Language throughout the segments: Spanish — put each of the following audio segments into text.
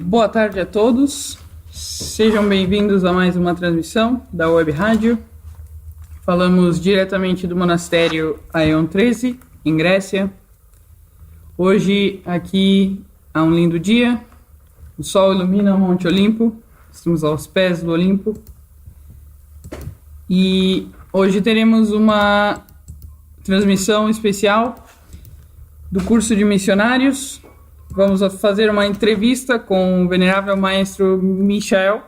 Boa tarde a todos, sejam bem-vindos a mais uma transmissão da Web Rádio. Falamos diretamente do monastério Aion 13, em Grécia. Hoje aqui há um lindo dia, o sol ilumina o Monte Olimpo, estamos aos pés do Olimpo. E hoje teremos uma transmissão especial do curso de missionários. Vamos fazer uma entrevista com o venerável maestro Michael,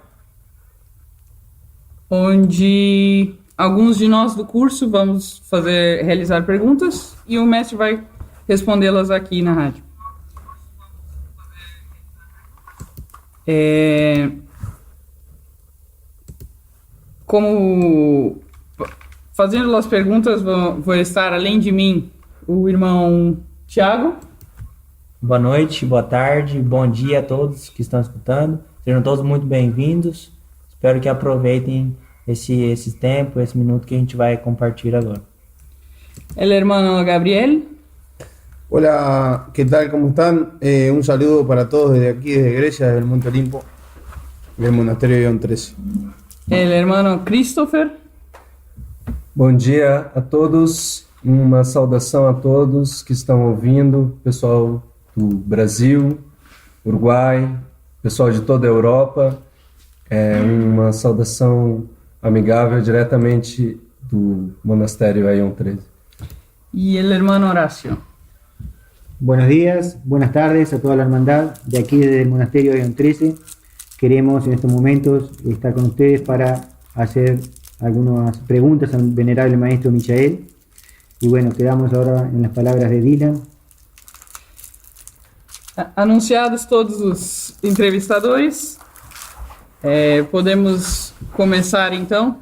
onde alguns de nós do curso vamos realizar perguntas e o mestre vai respondê-las aqui na rádio. Como fazendo as perguntas vou estar além de mim o irmão Tiago. Boa noite, boa tarde, bom dia a todos que estão escutando. Sejam todos muito bem-vindos. Espero que aproveitem esse tempo, esse minuto que a gente vai compartilhar agora. El hermano Gabriel. Hola, ¿qué tal? ¿Cómo están? Un saludo para todos desde aquí, desde Grecia, desde el Monte Olimpo, del monasterio Aion 13. El hermano Christopher. Bom dia a todos, uma saudação a todos que estão ouvindo, pessoal do Brasil, Uruguai, pessoal de toda a Europa, uma saudação amigável diretamente do monastério Aion 13. Y el hermano Horacio. Buenos días, buenas tardes a toda la hermandad de aquí desde el monasterio Aion 13. Queremos en estos momentos estar con ustedes para hacer algunas preguntas al venerable maestro Michael. Y bueno, quedamos ahora en las palabras de Dylan. Anunciados todos os entrevistadores, podemos começar então.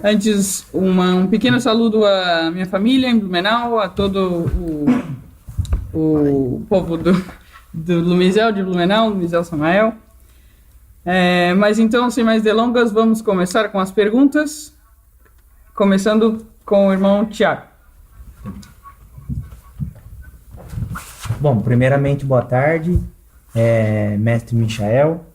Antes, um pequeno saludo à minha família em Blumenau, a todo o povo do Lumizel, de Blumenau, Lumizel Samael. Mas então, sem mais delongas, vamos começar com as perguntas, começando com o irmão Tiago. Bom, primeiramente, boa tarde, mestre Michael.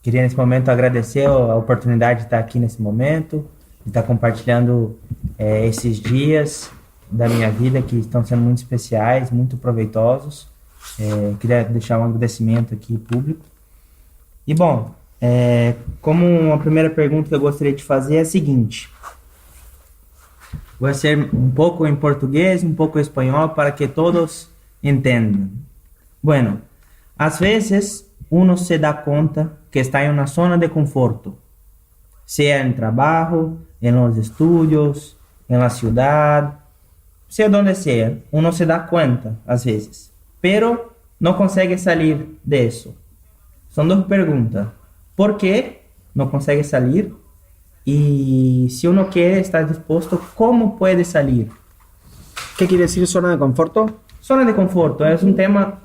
Queria nesse momento agradecer a oportunidade de estar aqui nesse momento, de estar compartilhando esses dias da minha vida que estão sendo muito especiais, muito proveitosos. Queria deixar um agradecimento aqui público. E bom, como uma primeira pergunta que eu gostaria de fazer é a seguinte. Vou ser um pouco em português, um pouco em espanhol, para que todos entendam. Bueno, às vezes uno se dá conta que está em uma zona de conforto, seja em trabalho, em los estudos, em la ciudad, seja donde seja, uno se dá conta às vezes, pero não consegue sair disso. São duas perguntas. ¿Por qué no consegue salir? Y si uno quiere estar dispuesto, ¿cómo puede salir? ¿Qué quiere decir zona de conforto? Zona de conforto es un tema...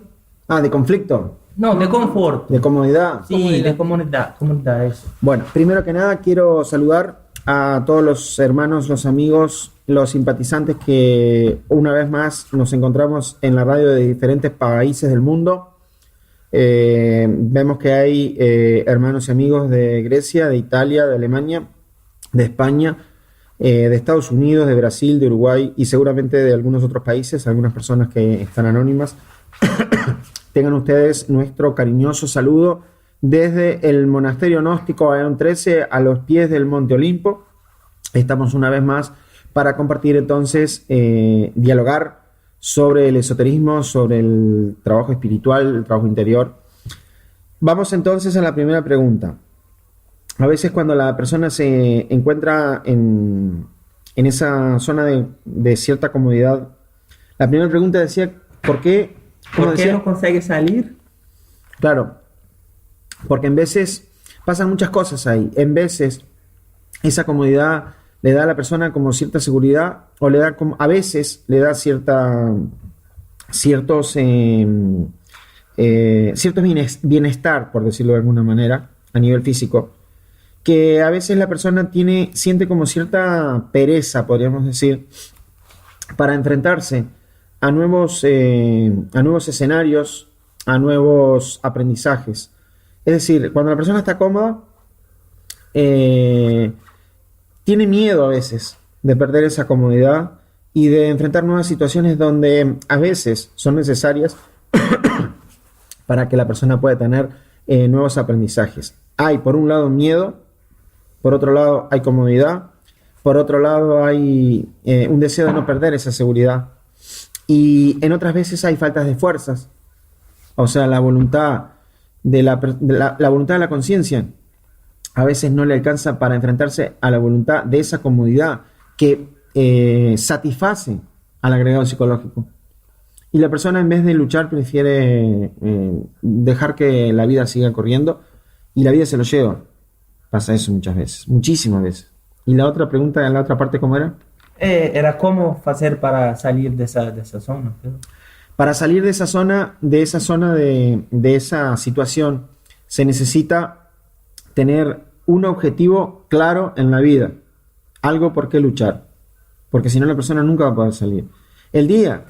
¿De conflicto? No, de conforto. ¿De comodidad? Sí, de comodidad, eso. Bueno, primero que nada quiero saludar a todos los hermanos, los amigos, los simpatizantes que una vez más nos encontramos en la radio de diferentes países del mundo. Vemos que hay hermanos y amigos de Grecia, de Italia, de Alemania, de España, de Estados Unidos, de Brasil, de Uruguay y seguramente de algunos otros países, algunas personas que están anónimas. Tengan ustedes nuestro cariñoso saludo desde el monasterio gnóstico Aion 13 a los pies del Monte Olimpo. Estamos una vez más para compartir entonces, dialogar sobre el esoterismo, sobre el trabajo espiritual, el trabajo interior. Vamos entonces a la primera pregunta. A veces cuando la persona se encuentra en esa zona de cierta comodidad, la primera pregunta decía, ¿por qué? ¿Por qué no consegue salir? Claro, porque en veces pasan muchas cosas ahí. En veces esa comodidad le da a la persona como cierta seguridad o le da como, a veces le da ciertos bienestar, por decirlo de alguna manera, a nivel físico, que a veces la persona siente como cierta pereza, podríamos decir, para enfrentarse a nuevos escenarios, a nuevos aprendizajes. Es decir, cuando la persona está cómoda, tiene miedo a veces de perder esa comodidad y de enfrentar nuevas situaciones donde a veces son necesarias para que la persona pueda tener nuevos aprendizajes. Hay por un lado miedo, por otro lado hay comodidad, por otro lado hay un deseo de no perder esa seguridad, y en otras veces hay faltas de fuerzas, o sea, la voluntad la voluntad de la conciencia a veces no le alcanza para enfrentarse a la voluntad de esa comodidad que satisface al agregado psicológico. Y la persona, en vez de luchar, prefiere dejar que la vida siga corriendo y la vida se lo lleva. Pasa eso muchas veces, muchísimas veces. Y la otra pregunta, en la otra parte, ¿cómo era? Era cómo hacer para salir de esa zona. Para salir de esa zona, de esa situación, se necesita tener un objetivo claro en la vida, algo por qué luchar, porque si no la persona nunca va a poder salir. El día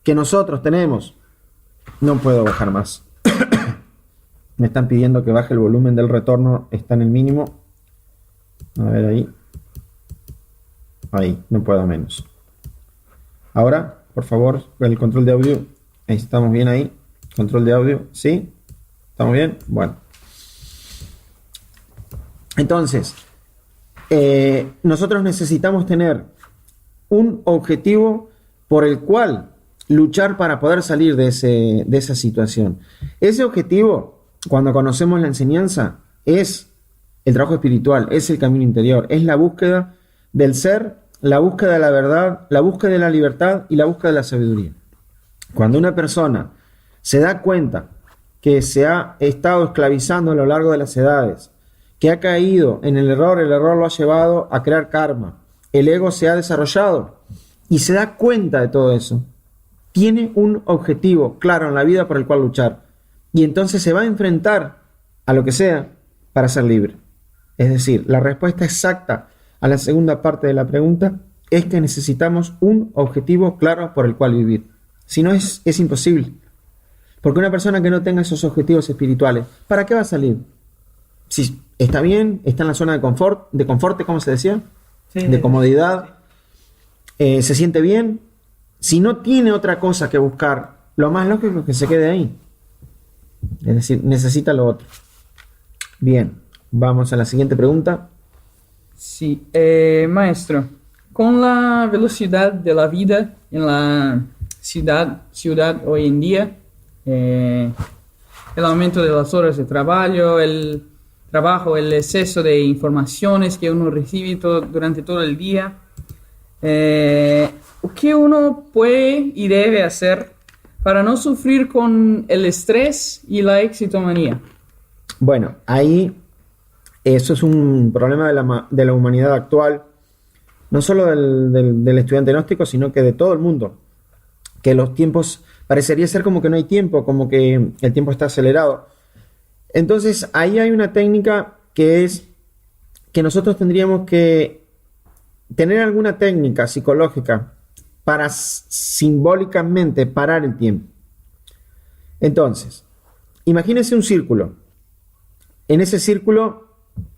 que nosotros tenemos, no puedo bajar más. Me están pidiendo que baje el volumen del retorno, está en el mínimo. A ver ahí, no puedo menos. Ahora, por favor, el control de audio, ahí estamos bien ahí, control de audio, ¿sí? ¿Estamos bien? Bueno. Entonces, nosotros necesitamos tener un objetivo por el cual luchar para poder salir de esa situación. Ese objetivo, cuando conocemos la enseñanza, es el trabajo espiritual, es el camino interior, es la búsqueda del ser, la búsqueda de la verdad, la búsqueda de la libertad y la búsqueda de la sabiduría. Cuando una persona se da cuenta que se ha estado esclavizando a lo largo de las edades, que ha caído en el error lo ha llevado a crear karma, el ego se ha desarrollado y se da cuenta de todo eso, tiene un objetivo claro en la vida por el cual luchar y entonces se va a enfrentar a lo que sea para ser libre. Es decir, la respuesta exacta a la segunda parte de la pregunta es que necesitamos un objetivo claro por el cual vivir. Si no, es imposible. Porque una persona que no tenga esos objetivos espirituales, ¿para qué va a salir? Si está bien, está en la zona de confort, ¿cómo se decía? Sí, de comodidad, se siente bien. Si no tiene otra cosa que buscar, lo más lógico es que se quede ahí. Es decir, necesita lo otro. Bien, vamos a la siguiente pregunta. Sí, maestro, con la velocidad de la vida en la ciudad hoy en día, el aumento de las horas de trabajo, el exceso de informaciones que uno recibe durante todo el día, ¿qué uno puede y debe hacer para no sufrir con el estrés y la exitomanía? Bueno, ahí eso es un problema de la humanidad actual, no solo del estudiante gnóstico, sino que de todo el mundo, que los tiempos, parecería ser como que no hay tiempo, como que el tiempo está acelerado. Entonces ahí hay una técnica que es que nosotros tendríamos que tener alguna técnica psicológica para simbólicamente parar el tiempo. Entonces, imagínense un círculo. En ese círculo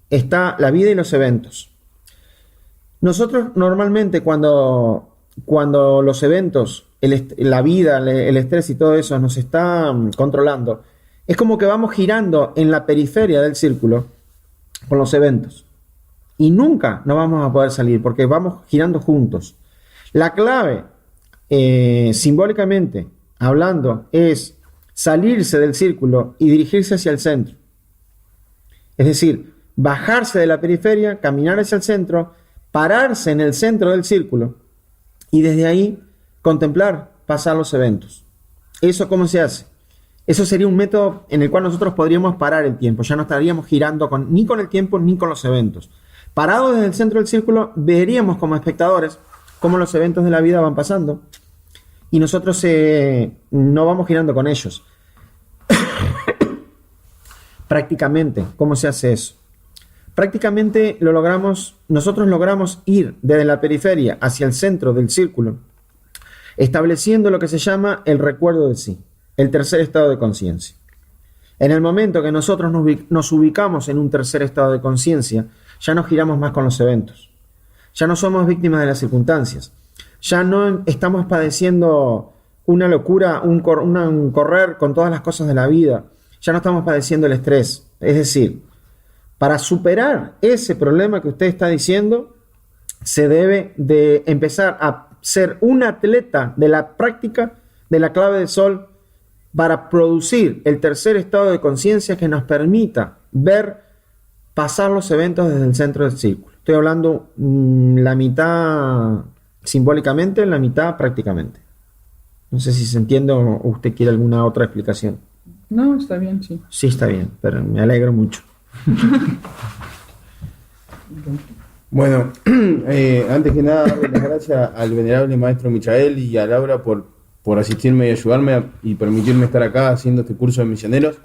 está la vida y los eventos. Nosotros normalmente cuando los eventos, la vida, el estrés y todo eso nos está controlando, es como que vamos girando en la periferia del círculo con los eventos. Y nunca nos vamos a poder salir porque vamos girando juntos. La clave, simbólicamente hablando, es salirse del círculo y dirigirse hacia el centro. Es decir, bajarse de la periferia, caminar hacia el centro, pararse en el centro del círculo y desde ahí contemplar, pasar los eventos. ¿Eso cómo se hace? Eso sería un método en el cual nosotros podríamos parar el tiempo. Ya no estaríamos girando ni con el tiempo ni con los eventos. Parados desde el centro del círculo, veríamos como espectadores cómo los eventos de la vida van pasando y nosotros no vamos girando con ellos. Prácticamente, ¿cómo se hace eso? Prácticamente nosotros logramos ir desde la periferia hacia el centro del círculo, estableciendo lo que se llama el recuerdo de sí. el tercer estado de conciencia. En el momento que nosotros nos ubicamos en un tercer estado de conciencia, ya no giramos más con los eventos. Ya no somos víctimas de las circunstancias. Ya no estamos padeciendo una locura, un correr con todas las cosas de la vida. Ya no estamos padeciendo el estrés. Es decir, para superar ese problema que usted está diciendo, se debe de empezar a ser un atleta de la práctica de la clave del sol para producir el tercer estado de conciencia que nos permita ver pasar los eventos desde el centro del círculo. Estoy hablando la mitad simbólicamente, la mitad prácticamente. No sé si se entiende o usted quiere alguna otra explicación. No, está bien, sí. Sí, está bien, pero me alegro mucho. Bueno, antes que nada, darle las gracias al venerable maestro Michael y a Laura por asistirme y ayudarme y permitirme estar acá haciendo este curso de misioneros.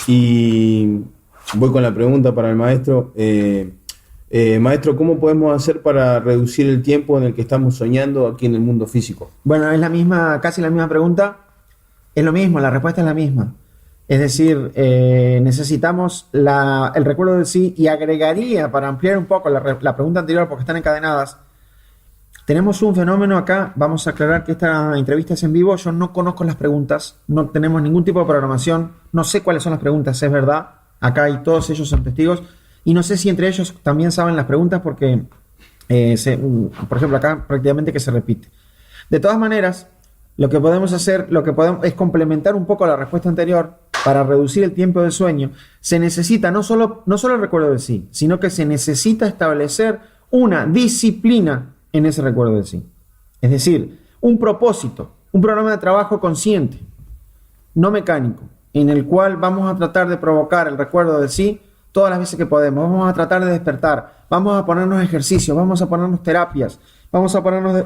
Y voy con la pregunta para el maestro. Maestro, ¿cómo podemos hacer para reducir el tiempo en el que estamos soñando aquí en el mundo físico? Bueno, es la misma, casi la misma pregunta. Es lo mismo, la respuesta es la misma. Es decir, necesitamos el recuerdo de sí, y agregaría, para ampliar un poco la pregunta anterior, porque están encadenadas, tenemos un fenómeno acá. Vamos a aclarar que esta entrevista es en vivo. Yo no conozco las preguntas, no tenemos ningún tipo de programación, no sé cuáles son las preguntas, es verdad. Acá y todos ellos son testigos. Y no sé si entre ellos también saben las preguntas porque, por ejemplo, acá prácticamente que se repite. De todas maneras, lo que podemos hacer, es complementar un poco la respuesta anterior. Para reducir el tiempo de sueño, se necesita no solo el recuerdo de sí, sino que se necesita establecer una disciplina en ese recuerdo de sí. Es decir, un propósito, un programa de trabajo consciente, no mecánico, en el cual vamos a tratar de provocar el recuerdo de sí todas las veces que podemos. Vamos a tratar de despertar, vamos a ponernos ejercicios, vamos a ponernos terapias, vamos a ponernos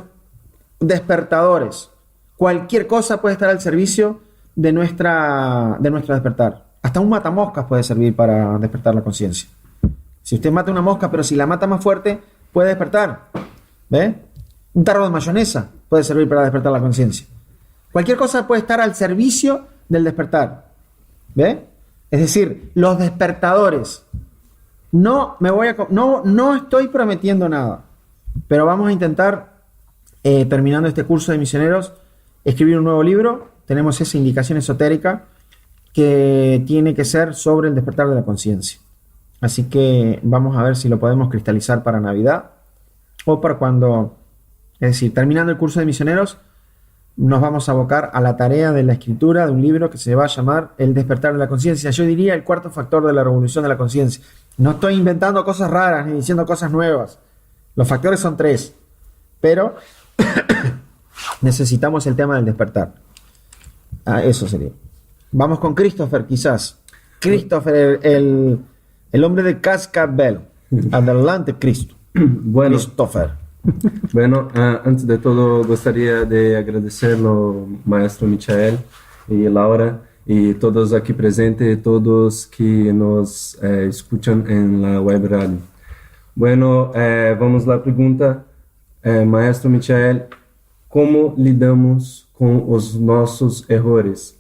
despertadores. Cualquier cosa puede estar al servicio de nuestro despertar. Hasta un matamoscas puede servir para despertar la conciencia. Si usted mata una mosca, pero si la mata más fuerte, puede despertar. ¿Ve? Un tarro de mayonesa puede servir para despertar la conciencia. Cualquier cosa puede estar al servicio del despertar. ¿Ve? Es decir, los despertadores. No estoy prometiendo nada, pero vamos a intentar, terminando este curso de misioneros, escribir un nuevo libro. Tenemos esa indicación esotérica que tiene que ser sobre el despertar de la conciencia. Así que vamos a ver si lo podemos cristalizar para Navidad o para cuando, es decir, terminando el curso de misioneros, nos vamos a abocar a la tarea de la escritura de un libro que se va a llamar El despertar de la conciencia. Yo diría el cuarto factor de la revolución de la conciencia. No estoy inventando cosas raras ni diciendo cosas nuevas. Los factores son 3, pero necesitamos el tema del despertar. Eso sería. Vamos con Christopher, quizás. Christopher, el hombre de Cascabel. Adelante, Cristo. Bueno, Christopher. Bueno, antes de todo gostaria de agradecerlo, maestro Michael y Laura, y todos aquí presentes, y todos que nos escuchan en la web radio. Bueno, vamos a la pregunta, maestro Michael, ¿cómo lidamos con os nossos errores?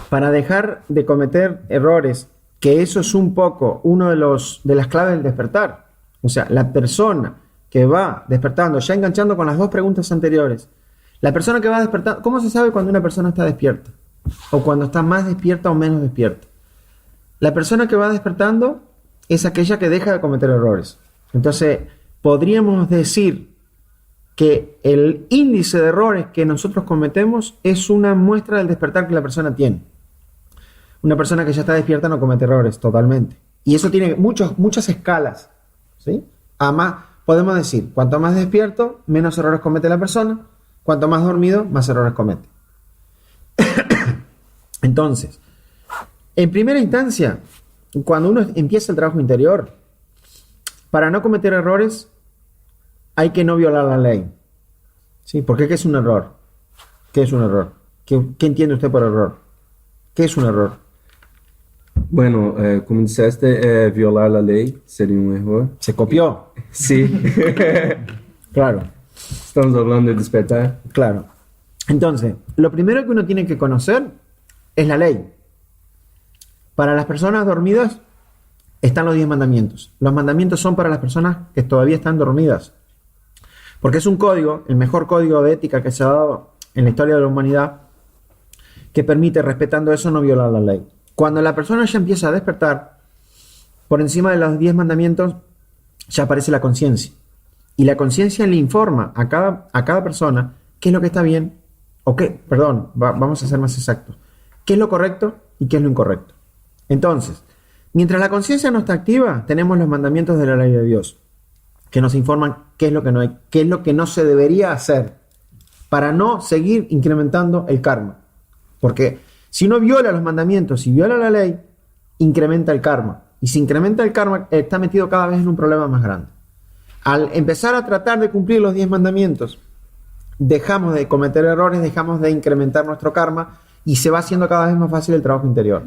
Para dejar de cometer errores, que eso es un poco uno de las claves del despertar. O sea, la persona que va despertando, ya enganchando con las 2 preguntas anteriores, la persona que va despertando, ¿cómo se sabe cuando una persona está despierta? O cuando está más despierta o menos despierta. La persona que va despertando es aquella que deja de cometer errores. Entonces, podríamos decir que el índice de errores que nosotros cometemos es una muestra del despertar que la persona tiene. Una persona que ya está despierta no comete errores totalmente. Y eso tiene muchas escalas, ¿sí? Además, podemos decir, cuanto más despierto, menos errores comete la persona. Cuanto más dormido, más errores comete. Entonces, en primera instancia, cuando uno empieza el trabajo interior, para no cometer errores, hay que no violar la ley. ¿Sí? ¿Por qué? ¿Qué es un error? ¿Qué es un error? ¿Qué entiende usted por error? ¿Qué es un error? Bueno, como disseste, violar la lei seria um erro. ¿Se copió? Sim. Claro. Estamos hablando de despertar. Claro. Entonces, lo primero que uno tiene que conocer es la ley. Para las personas dormidas están los 10 mandamientos. Los mandamientos son para las personas que todavía están dormidas. Porque es un código, el mejor código de ética que se ha dado en la historia de la humanidad, que permite, respetando eso, no violar la ley. Cuando la persona ya empieza a despertar, por encima de los 10 mandamientos, ya aparece la conciencia. Y la conciencia le informa a cada persona qué es lo que está bien, o qué, vamos a ser más exactos, qué es lo correcto y qué es lo incorrecto. Entonces, mientras la conciencia no está activa, tenemos los mandamientos de la ley de Dios, que nos informan qué es lo que no hay, qué es lo que no se debería hacer, para no seguir incrementando el karma. Porque si uno viola los mandamientos, si viola la ley, incrementa el karma. Y si incrementa el karma, está metido cada vez en un problema más grande. Al empezar a tratar de cumplir los 10 mandamientos, dejamos de cometer errores, dejamos de incrementar nuestro karma y se va haciendo cada vez más fácil el trabajo interior.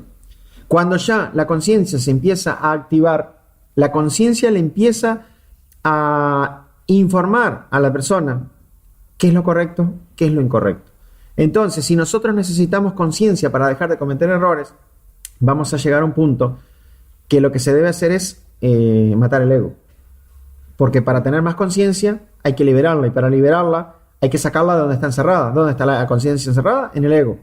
Cuando ya la conciencia se empieza a activar, la conciencia le empieza a informar a la persona qué es lo correcto, qué es lo incorrecto. Entonces, si nosotros necesitamos conciencia para dejar de cometer errores, vamos a llegar a un punto que lo que se debe hacer es matar el ego. Porque para tener más conciencia hay que liberarla, y para liberarla hay que sacarla de donde está encerrada. ¿Dónde está la conciencia encerrada? En el ego.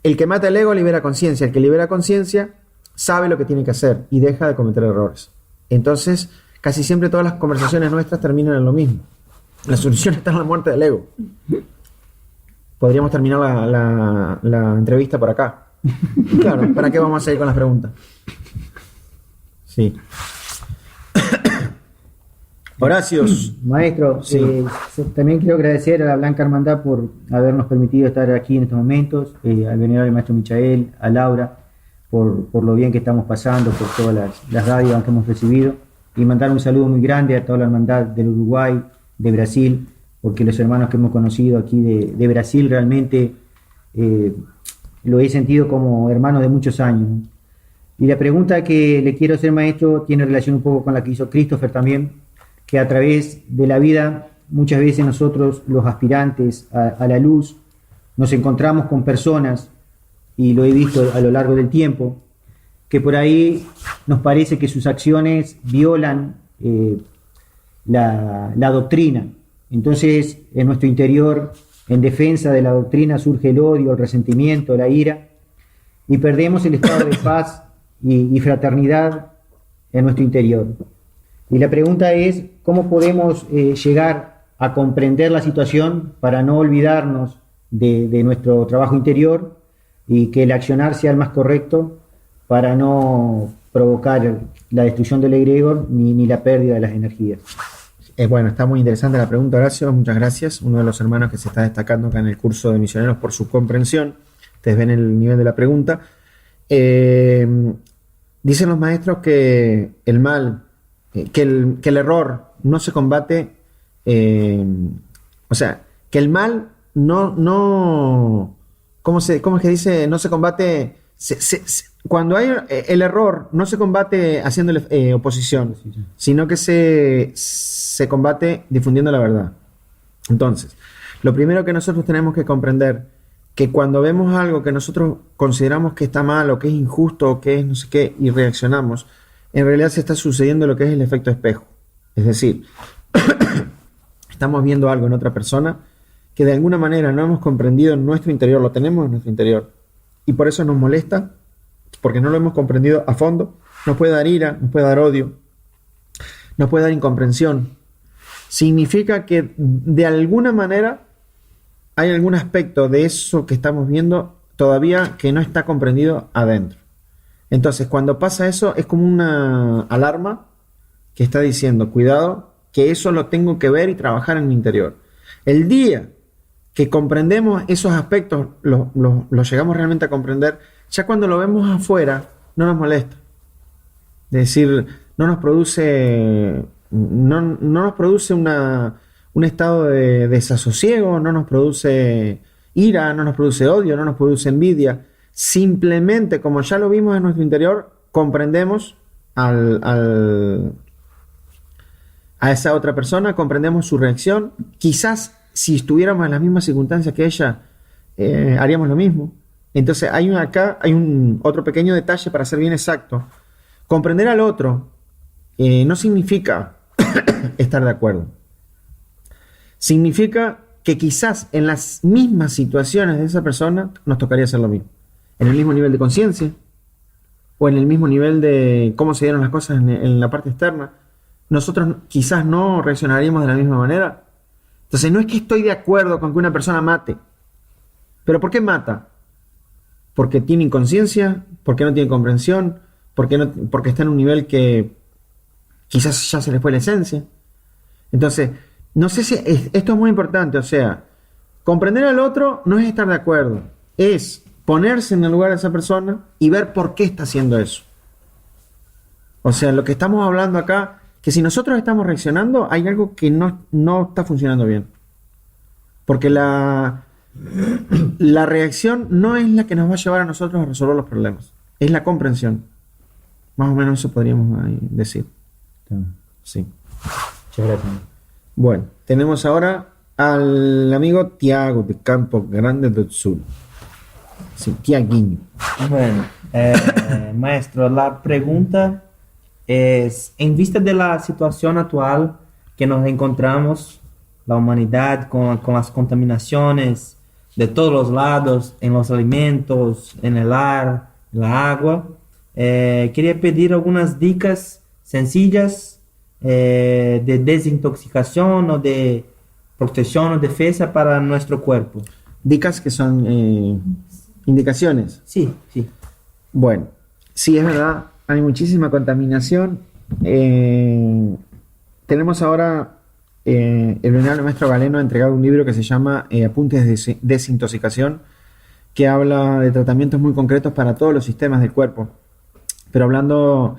El que mata el ego libera conciencia. El que libera conciencia sabe lo que tiene que hacer y deja de cometer errores. Entonces, casi siempre todas las conversaciones nuestras terminan en lo mismo. La solución está en la muerte del ego. Podríamos terminar la entrevista por acá. Claro, ¿para qué vamos a ir con las preguntas? Sí. Horacios. Maestro, Sí. También quiero agradecer a la Blanca Hermandad por habernos permitido estar aquí en estos momentos, al venerable maestro Michael, a Laura, por lo bien que estamos pasando, por todas las dádivas que hemos recibido, y mandar un saludo muy grande a toda la hermandad del Uruguay, de Brasil, porque los hermanos que hemos conocido aquí de Brasil realmente lo he sentido como hermanos de muchos años. Y la pregunta que le quiero hacer, maestro, tiene relación un poco con la que hizo Christopher también, que a través de la vida muchas veces nosotros, los aspirantes a la luz, nos encontramos con personas, y lo he visto a lo largo del tiempo, que por ahí nos parece que sus acciones violan la doctrina. Entonces, en nuestro interior, en defensa de la doctrina, surge el odio, el resentimiento, la ira, y perdemos el estado de paz y fraternidad en nuestro interior. Y la pregunta es, ¿cómo podemos llegar a comprender la situación para no olvidarnos de nuestro trabajo interior y que el accionar sea el más correcto para no provocar la destrucción del egregor ni la pérdida de las energías? Bueno, está muy interesante la pregunta, Horacio. Muchas gracias. Uno de los hermanos que se está destacando acá en el curso de misioneros por su comprensión. Ustedes ven el nivel de la pregunta. Dicen los maestros que el mal, que el error no se combate, o sea, que el mal no ¿cómo es que dice? No se combate, cuando hay el error no se combate haciéndole oposición, sino que se combate difundiendo la verdad. Entonces, lo primero que nosotros tenemos que comprender, que cuando vemos algo que nosotros consideramos que está mal o que es injusto o que es no sé qué y reaccionamos, en realidad se está sucediendo lo que es el efecto espejo. Es decir, estamos viendo algo en otra persona que de alguna manera no hemos comprendido en nuestro interior, lo tenemos en nuestro interior, y por eso nos molesta, porque no lo hemos comprendido a fondo. Nos puede dar ira, nos puede dar odio, nos puede dar incomprensión. Significa que de alguna manera hay algún aspecto de eso que estamos viendo todavía que no está comprendido adentro. Entonces, cuando pasa eso, es como una alarma que está diciendo, cuidado, que eso lo tengo que ver y trabajar en mi interior. El día que comprendemos esos aspectos, los llegamos realmente a comprender, ya cuando lo vemos afuera, no nos molesta. Es decir, no nos produce un estado de desasosiego, no nos produce ira, no nos produce odio, no nos produce envidia. Simplemente, como ya lo vimos en nuestro interior, comprendemos al a esa otra persona, comprendemos su reacción. Quizás si estuviéramos en las mismas circunstancias que ella, haríamos lo mismo. Entonces hay otro pequeño detalle para ser bien exacto. Comprender al otro no significa estar de acuerdo. Significa que quizás en las mismas situaciones de esa persona nos tocaría hacer lo mismo. En el mismo nivel de conciencia o en el mismo nivel de cómo se dieron las cosas en la parte externa. Nosotros quizás no reaccionaríamos de la misma manera. Entonces no es que estoy de acuerdo con que una persona mate. ¿Pero por qué mata? Porque tiene inconsciencia, porque no tiene comprensión, porque está en un nivel que quizás ya se le fue la esencia. Entonces, no sé si esto es muy importante, o sea, comprender al otro no es estar de acuerdo, es ponerse en el lugar de esa persona y ver por qué está haciendo eso. O sea, lo que estamos hablando acá, que si nosotros estamos reaccionando, hay algo que no está funcionando bien. Porque la reacción no es la que nos va a llevar a nosotros a resolver los problemas, es la comprensión. Más o menos eso podríamos decir. Sí. Muchas gracias. Bueno, tenemos ahora al amigo Tiago de Campo Grande do Sul. Sí, Tiaguinho. Bueno, maestro, la pregunta es, en vista de la situación actual que nos encontramos, la humanidad con las contaminaciones de todos los lados, en los alimentos, en el aire, la agua, quería pedir algunas dicas sencillas de desintoxicación o de protección o defensa para nuestro cuerpo. Dicas que son indicaciones. Sí, sí. Bueno, sí, es verdad, hay muchísima contaminación. Tenemos ahora el venerable maestro Galeno ha entregado un libro que se llama Apuntes de Desintoxicación, que habla de tratamientos muy concretos para todos los sistemas del cuerpo. Pero hablando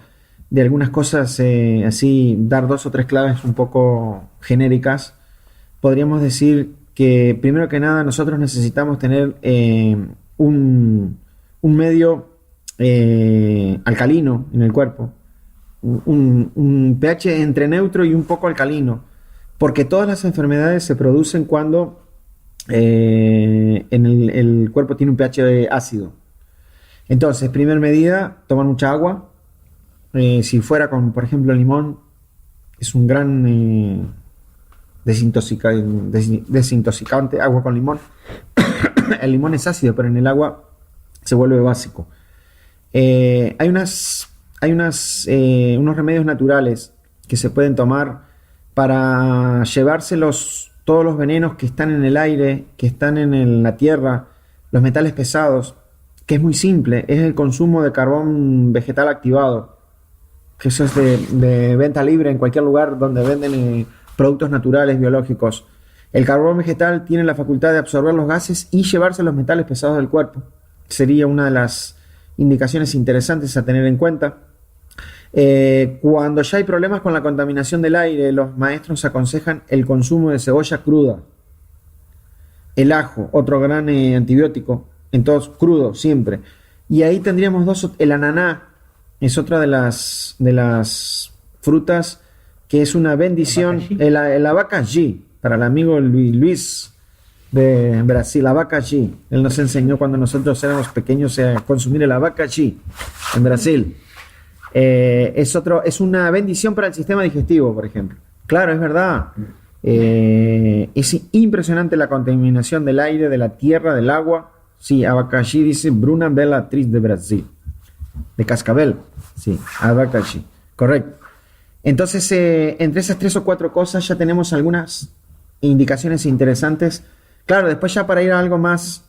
de algunas cosas, así, dar 2 o 3 claves un poco genéricas, podríamos decir que primero que nada nosotros necesitamos tener un medio alcalino en el cuerpo, un pH entre neutro y un poco alcalino, porque todas las enfermedades se producen cuando el cuerpo tiene un pH ácido. Entonces, primera medida, tomar mucha agua. Si fuera con, por ejemplo, limón, es un gran desintoxicante, agua con limón. El limón es ácido, pero en el agua se vuelve básico. Hay unos remedios naturales que se pueden tomar para llevarse todos los venenos que están en el aire, que están en la tierra, los metales pesados, que es muy simple, es el consumo de carbón vegetal activado, que eso es de venta libre en cualquier lugar donde venden productos naturales biológicos. El carbón vegetal tiene la facultad de absorber los gases y llevarse los metales pesados del cuerpo. Sería una de las indicaciones interesantes a tener en cuenta. Cuando ya hay problemas con la contaminación del aire, los maestros aconsejan el consumo de cebolla cruda, el ajo, otro gran antibiótico, entonces crudo siempre. Y ahí tendríamos el ananá, es otra de las frutas que es una bendición. El abacaxi, para el amigo Luis de Brasil, abacaxi. Él nos enseñó cuando nosotros éramos pequeños a consumir el abacaxi en Brasil. Es una bendición para el sistema digestivo, por ejemplo. Claro, es verdad. Es impresionante la contaminación del aire, de la tierra, del agua. Sí, abacaxi dice Bruna Bela Actriz de Brasil. De cascabel. Sí, abacaxi. Correcto. Entonces, entre esas 3 o 4 cosas ya tenemos algunas indicaciones interesantes. Claro, después ya para ir a algo más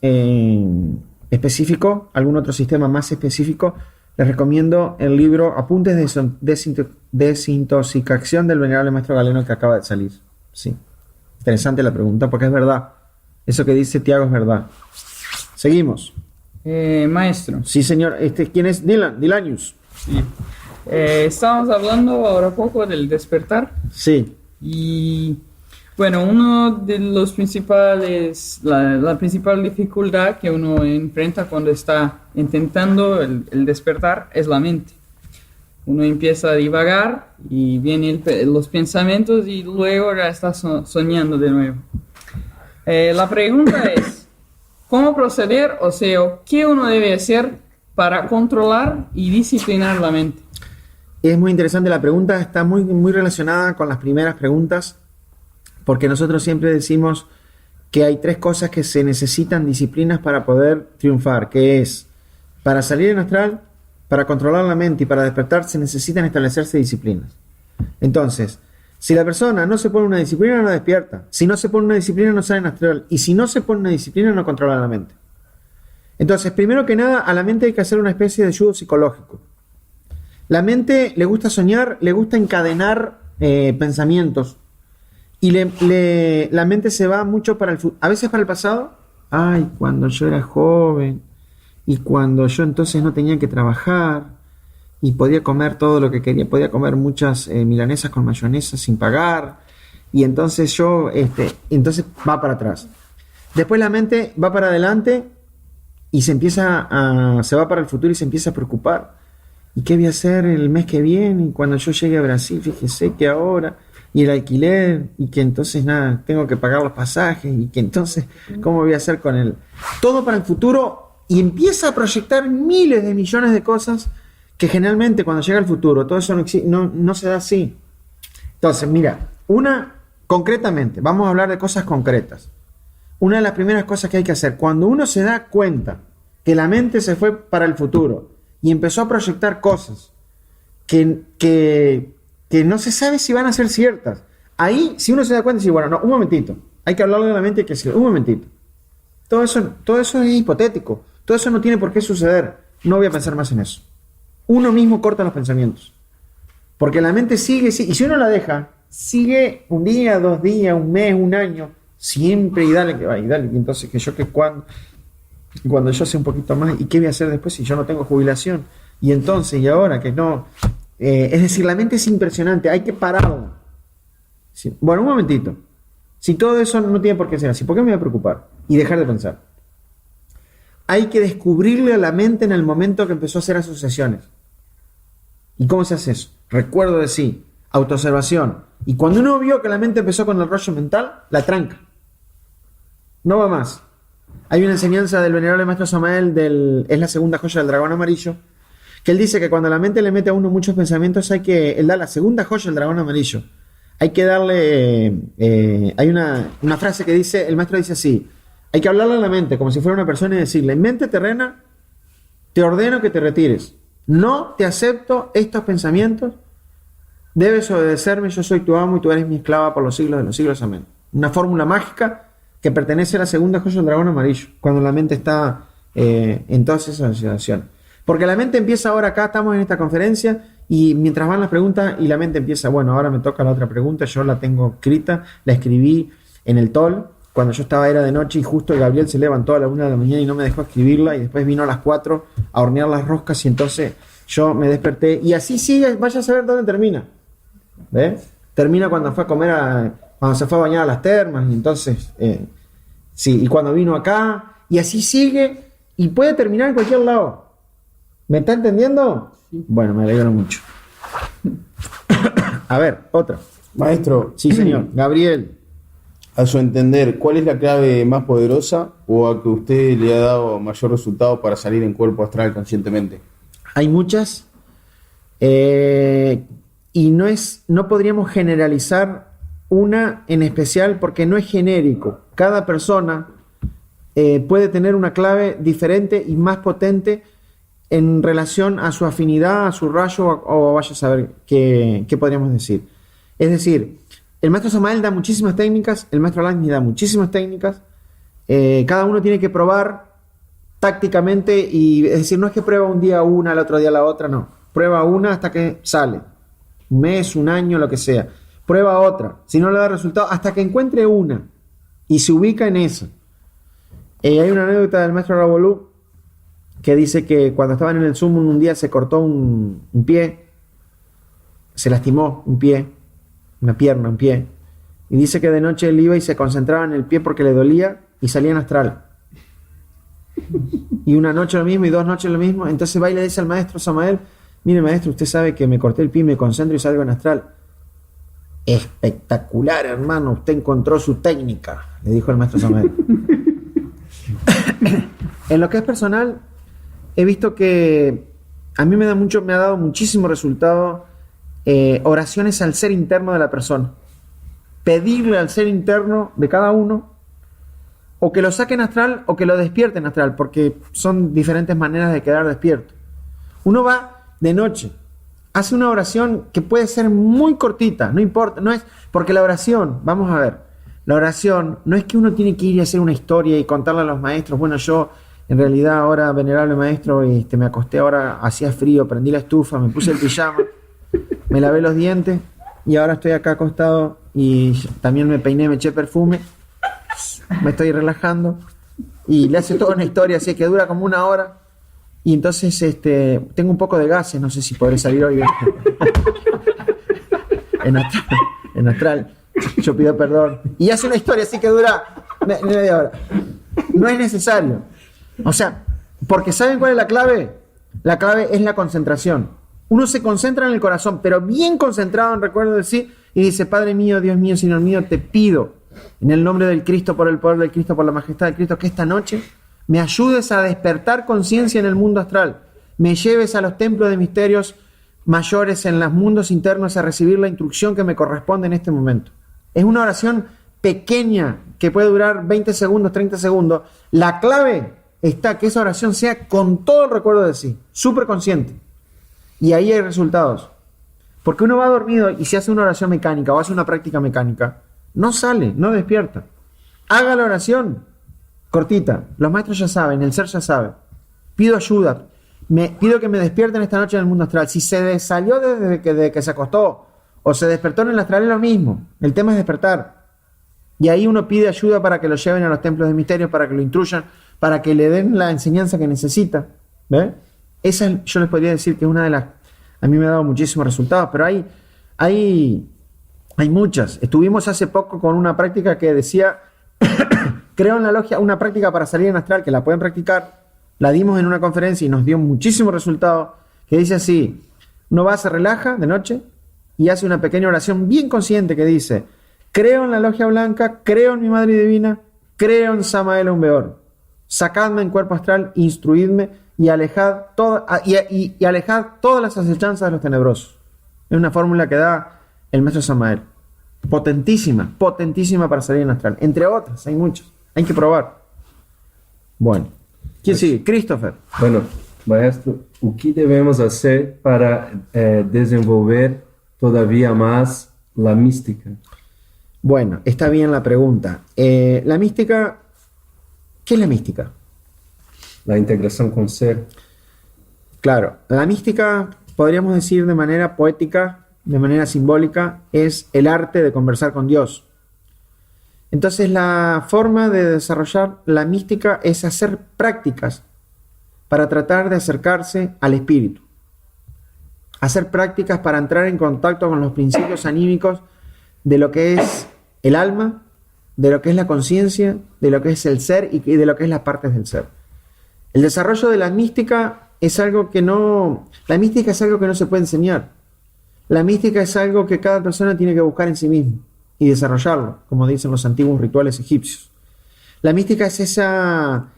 específico, algún otro sistema más específico, les recomiendo el libro Apuntes de Desintoxicación del venerable maestro Galeno, que acaba de salir. Sí. Interesante la pregunta, porque es verdad. Eso que dice Tiago es verdad. Seguimos. Maestro. Sí, señor. ¿Quién es? Dilanius. Sí. Estábamos hablando ahora poco del despertar. Sí. Y bueno, uno de los principales, la principal dificultad que uno enfrenta cuando está intentando el despertar es la mente. Uno empieza a divagar y vienen los pensamientos y luego ya está soñando de nuevo. La pregunta es, ¿cómo proceder? O sea, ¿qué uno debe hacer para controlar y disciplinar la mente? Es muy interesante la pregunta, está muy relacionada con las primeras preguntas, porque nosotros siempre decimos que hay 3 cosas que se necesitan disciplinas para poder triunfar, que es, para salir en astral, para controlar la mente y para despertar se necesitan establecerse disciplinas. Entonces, si la persona no se pone una disciplina, no despierta. Si no se pone una disciplina, no sale en astral. Y si no se pone una disciplina, no controla la mente. Entonces, primero que nada, a la mente hay que hacer una especie de judo psicológico. La mente le gusta soñar, le gusta encadenar pensamientos. Y la mente se va mucho para el futuro, a veces para el pasado. Ay, cuando yo era joven, y cuando yo entonces no tenía que trabajar, y podía comer todo lo que quería, podía comer muchas milanesas con mayonesa sin pagar, y entonces entonces va para atrás. Después la mente va para adelante, y se va para el futuro y se empieza a preocupar. ¿Y qué voy a hacer el mes que viene? Y cuando yo llegue a Brasil, fíjese que ahora, y el alquiler, y que entonces nada, tengo que pagar los pasajes, y que entonces, ¿cómo voy a hacer con él? Todo para el futuro, y empieza a proyectar miles de millones de cosas que generalmente cuando llega el futuro, todo eso no se da así. Entonces, mira, concretamente, vamos a hablar de cosas concretas. Una de las primeras cosas que hay que hacer, cuando uno se da cuenta que la mente se fue para el futuro y empezó a proyectar cosas que no se sabe si van a ser ciertas, ahí, si uno se da cuenta, dice, bueno, no, un momentito, hay que hablarle a la mente que un momentito. Todo eso es hipotético, todo eso no tiene por qué suceder, no voy a pensar más en eso. Uno mismo corta los pensamientos, porque la mente sigue, y si uno la deja, sigue un día, 2 días, un mes, un año, siempre, y dale, y entonces cuando yo sé un poquito más, ¿y qué voy a hacer después si yo no tengo jubilación? Y entonces, y ahora que no, es decir, la mente es impresionante, hay que pararla. Sí. Bueno, un momentito, si todo eso no tiene por qué ser así, ¿por qué me voy a preocupar? Y dejar de pensar. Hay que descubrirle a la mente en el momento que empezó a hacer asociaciones. ¿Y cómo se hace eso? Recuerdo de sí, autoobservación. Y cuando uno vio que la mente empezó con el rollo mental, la tranca. No va más. Hay una enseñanza del venerable maestro Samael, es la segunda joya del dragón amarillo, que él dice que cuando la mente le mete a uno muchos pensamientos, él da la segunda joya del dragón amarillo. Hay que darle, hay una frase que dice, el maestro dice así, hay que hablarle a la mente como si fuera una persona y decirle, mente terrena, te ordeno que te retires. No te acepto estos pensamientos, debes obedecerme, yo soy tu amo y tú eres mi esclava por los siglos de los siglos, amén. Una fórmula mágica que pertenece a la segunda joya del dragón amarillo, cuando la mente está en todas esas situaciones. Porque la mente empieza ahora, acá estamos en esta conferencia, y mientras van las preguntas, y la mente empieza, bueno, ahora me toca la otra pregunta, yo la tengo escrita, la escribí en el TOL, cuando yo era de noche, y justo Gabriel se levantó a la 1 de la mañana y no me dejó escribirla, y después vino a las 4 a hornear las roscas, y entonces yo me desperté, y así sigue, vaya a saber dónde termina. ¿Ves? Termina cuando fue a comer, cuando se fue a bañar a las termas, y entonces, sí, y cuando vino acá, y así sigue, y puede terminar en cualquier lado. ¿Me está entendiendo? Sí. Bueno, me alegro mucho. A ver, otra. Maestro. Sí, señor. Gabriel. A su entender, ¿cuál es la clave más poderosa o a que usted le ha dado mayor resultado para salir en cuerpo astral conscientemente? Hay muchas. Y no podríamos generalizar una en especial porque no es genérico. Cada persona puede tener una clave diferente y más potente en relación a su afinidad, a su rayo, o vaya a saber qué podríamos decir. Es decir, el maestro Samael da muchísimas técnicas, el maestro Laxmi da muchísimas técnicas, cada uno tiene que probar tácticamente, y es decir, no es que prueba un día una, al otro día la otra, no. Prueba una hasta que sale, un mes, un año, lo que sea. Prueba otra, si no le da resultado, hasta que encuentre una y se ubica en esa. Hay una anécdota del maestro Rabolú que dice que cuando estaban en el Zoom un día se cortó un pie, se lastimó un pie, una pierna, un pie, y dice que de noche él iba y se concentraba en el pie porque le dolía y salía en astral. Y una noche lo mismo y 2 noches lo mismo. Entonces va y le dice al maestro Samael, mire maestro, usted sabe que me corté el pie, me concentro y salgo en astral. Espectacular, hermano, usted encontró su técnica, le dijo el maestro Samael. En lo que es personal, he visto que a mí me ha dado muchísimo resultado oraciones al ser interno de la persona. Pedirle al ser interno de cada uno o que lo saquen astral o que lo despierten astral, porque son diferentes maneras de quedar despierto. Uno va de noche, hace una oración que puede ser muy cortita, no importa, no es porque la oración, vamos a ver, la oración no es que uno tiene que ir a hacer una historia y contarle a los maestros, bueno, yo en realidad ahora, venerable maestro, me acosté ahora, hacía frío, prendí la estufa, me puse el pijama, me lavé los dientes y ahora estoy acá acostado y también me peiné, me eché perfume, me estoy relajando y le hace toda una historia así que dura como 1 hora y entonces tengo un poco de gases, no sé si podré salir hoy en astral, yo pido perdón y hace una historia así que dura media hora. No es necesario, o sea, porque ¿saben cuál es la clave? La clave es la concentración. Uno se concentra en el corazón, pero bien concentrado en recuerdo de sí, y dice, Padre mío, Dios mío, Señor mío, te pido en el nombre del Cristo, por el poder del Cristo, por la majestad del Cristo, que esta noche me ayudes a despertar conciencia en el mundo astral, me lleves a los templos de misterios mayores en los mundos internos a recibir la instrucción que me corresponde en este momento. Es una oración pequeña que puede durar 20 segundos, 30 segundos. La clave está que esa oración sea con todo el recuerdo de sí, súper consciente. Y ahí hay resultados. Porque uno va dormido y si hace una oración mecánica o hace una práctica mecánica, no sale, no despierta. Haga la oración cortita. Los maestros ya saben, el ser ya sabe. Pido ayuda. Pido que me despierten esta noche en el mundo astral. Si se salió desde que se acostó o se despertó en el astral es lo mismo. El tema es despertar. Y ahí uno pide ayuda para que lo lleven a los templos de misterios, para que lo instruyan, para que le den la enseñanza que necesita. ¿Ve? Esa yo les podría decir que es una de las... A mí me ha dado muchísimos resultados, pero hay muchas. Estuvimos hace poco con una práctica que decía, creo en la logia, una práctica para salir en astral, que la pueden practicar. La dimos en una conferencia y nos dio muchísimos resultados, que dice así, uno va, se relaja de noche y hace una pequeña oración bien consciente que dice, creo en la logia blanca, creo en mi Madre Divina, creo en Samael Aumbeor. Sacadme en cuerpo astral, instruidme y alejad todas las acechanzas de los tenebrosos. Es una fórmula que da el maestro Samael. Potentísima para salir en astral. Entre otras, hay muchas. Hay que probar. Bueno. ¿Quién sigue? Christopher. Bueno, maestro, o que devemos hacer para desenvolver todavía más la mística? Bueno, está bien la pregunta. La mística, ¿qué es la mística? La integración con ser. Claro, la mística, podríamos decir de manera poética, de manera simbólica, es el arte de conversar con Dios. Entonces la forma de desarrollar la mística es hacer prácticas para tratar de acercarse al espíritu. Hacer prácticas para entrar en contacto con los principios anímicos de lo que es el alma, de lo que es la conciencia, de lo que es el ser y de lo que es las partes del ser. El desarrollo de la mística es algo que no... La mística es algo que no se puede enseñar. La mística es algo que cada persona tiene que buscar en sí mismo y desarrollarlo, como dicen los antiguos rituales egipcios. La mística es esa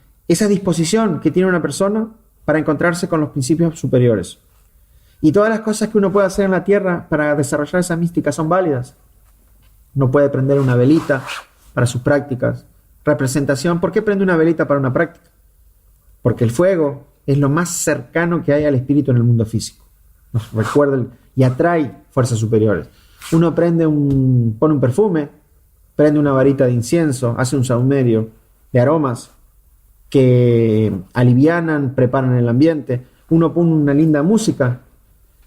disposición que tiene una persona para encontrarse con los principios superiores. Y todas las cosas que uno puede hacer en la tierra para desarrollar esa mística son válidas. Uno puede prender una velita para sus prácticas. Representación, ¿por qué prende una velita para una práctica? Porque el fuego es lo más cercano que hay al espíritu en el mundo físico. Nos recuerda y atrae fuerzas superiores. Uno pone un perfume, prende una varita de incienso, hace un saumerio de aromas que alivianan, preparan el ambiente. Uno pone una linda música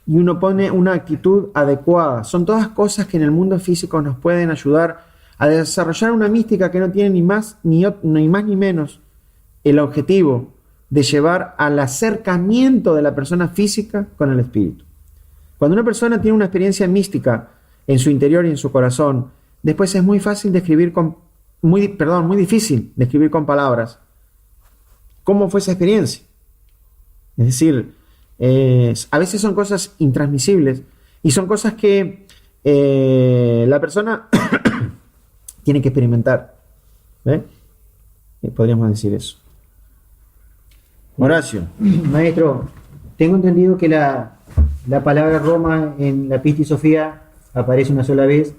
y uno pone una actitud adecuada. Son todas cosas que en el mundo físico nos pueden ayudar a desarrollar una mística que no tiene ni más ni menos el objetivo de llevar al acercamiento de la persona física con el espíritu. Cuando una persona tiene una experiencia mística en su interior y en su corazón, después es muy fácil describir muy difícil describir con palabras cómo fue esa experiencia. Es decir, A veces son cosas intransmisibles y son cosas que la persona tiene que experimentar. ¿Ve? Podríamos decir eso. Horacio. Maestro, tengo entendido que la palabra Roma en la Pistis Sofía aparece una sola vez,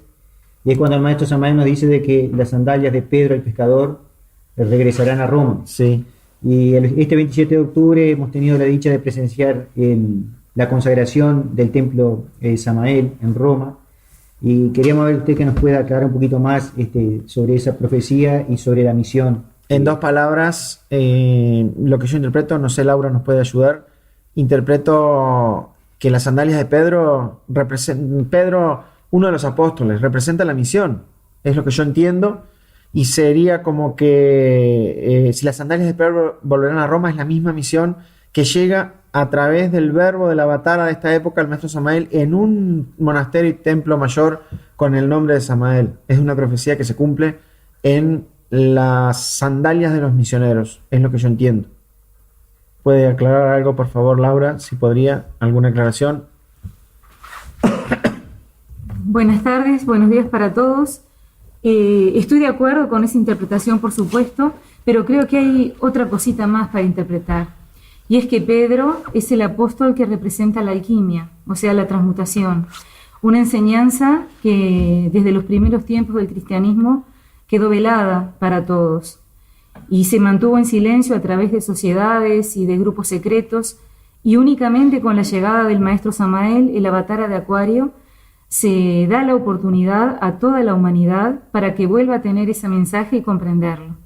y es cuando el maestro Samael nos dice de que las sandalias de Pedro el pescador regresarán a Roma. Sí. Y este 27 de octubre hemos tenido la dicha de presenciar la consagración del templo Samael en Roma, y queríamos ver usted que nos pueda aclarar un poquito más sobre esa profecía y sobre la misión. En dos palabras, lo que yo interpreto, no sé, Laura nos puede ayudar, interpreto que las sandalias de Pedro, Pedro, uno de los apóstoles, representa la misión, es lo que yo entiendo, y sería como que si las sandalias de Pedro volverán a Roma, es la misma misión que llega a través del verbo de la batara de esta época, el maestro Samael, en un monasterio y templo mayor con el nombre de Samael. Es una profecía que se cumple en las sandalias de los misioneros, es lo que yo entiendo. ¿Puede aclarar algo, por favor, Laura? Si podría, alguna aclaración. Buenas tardes, buenos días para todos. Estoy de acuerdo con esa interpretación, por supuesto, pero creo que hay otra cosita más para interpretar. Y es que Pedro es el apóstol que representa la alquimia, o sea, la transmutación. Una enseñanza que desde los primeros tiempos del cristianismo quedó velada para todos y se mantuvo en silencio a través de sociedades y de grupos secretos, y únicamente con la llegada del maestro Samael, el avatara de Acuario, se da la oportunidad a toda la humanidad para que vuelva a tener ese mensaje y comprenderlo.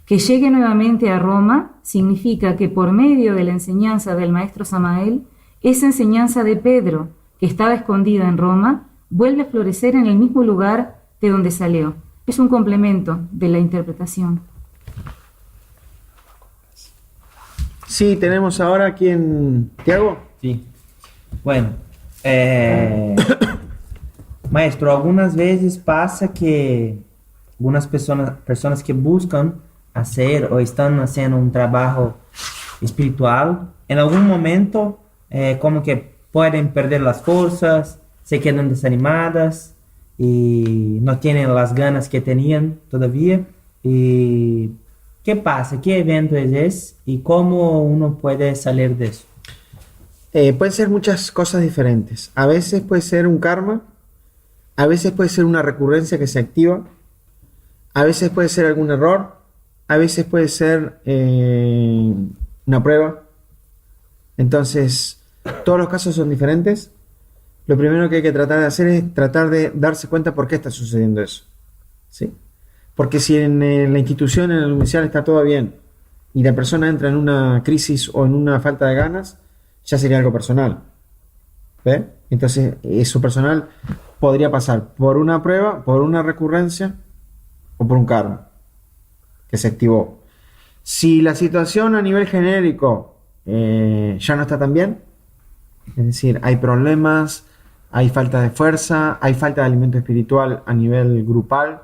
Que llegue nuevamente a Roma significa que por medio de la enseñanza del maestro Samael, esa enseñanza de Pedro, que estaba escondida en Roma, vuelve a florecer en el mismo lugar de donde salió. Es un complemento de la interpretación. Sí, tenemos ahora aquí en Tiago. Sí. Bueno, maestro, algunas veces pasa que algunas personas que buscan hacer o están haciendo un trabajo espiritual, en algún momento como que pueden perder las fuerzas, se quedan desanimadas y no tienen las ganas que tenían todavía. Y ¿qué pasa? ¿Qué evento es ese? ¿Y cómo uno puede salir de eso? Pueden ser muchas cosas diferentes. A veces puede ser un karma, a veces puede ser una recurrencia que se activa, a veces puede ser algún error, a veces puede ser una prueba. Entonces, todos los casos son diferentes. Lo primero que hay que tratar de hacer es tratar de darse cuenta por qué está sucediendo eso, ¿sí? Porque si en la institución, en el inicial está todo bien y la persona entra en una crisis o en una falta de ganas, ya sería algo personal. ¿Ve? Entonces, eso personal podría pasar por una prueba, por una recurrencia o por un karma que se activó. Si la situación a nivel genérico ya no está tan bien, es decir, hay problemas, hay falta de fuerza, hay falta de alimento espiritual a nivel grupal,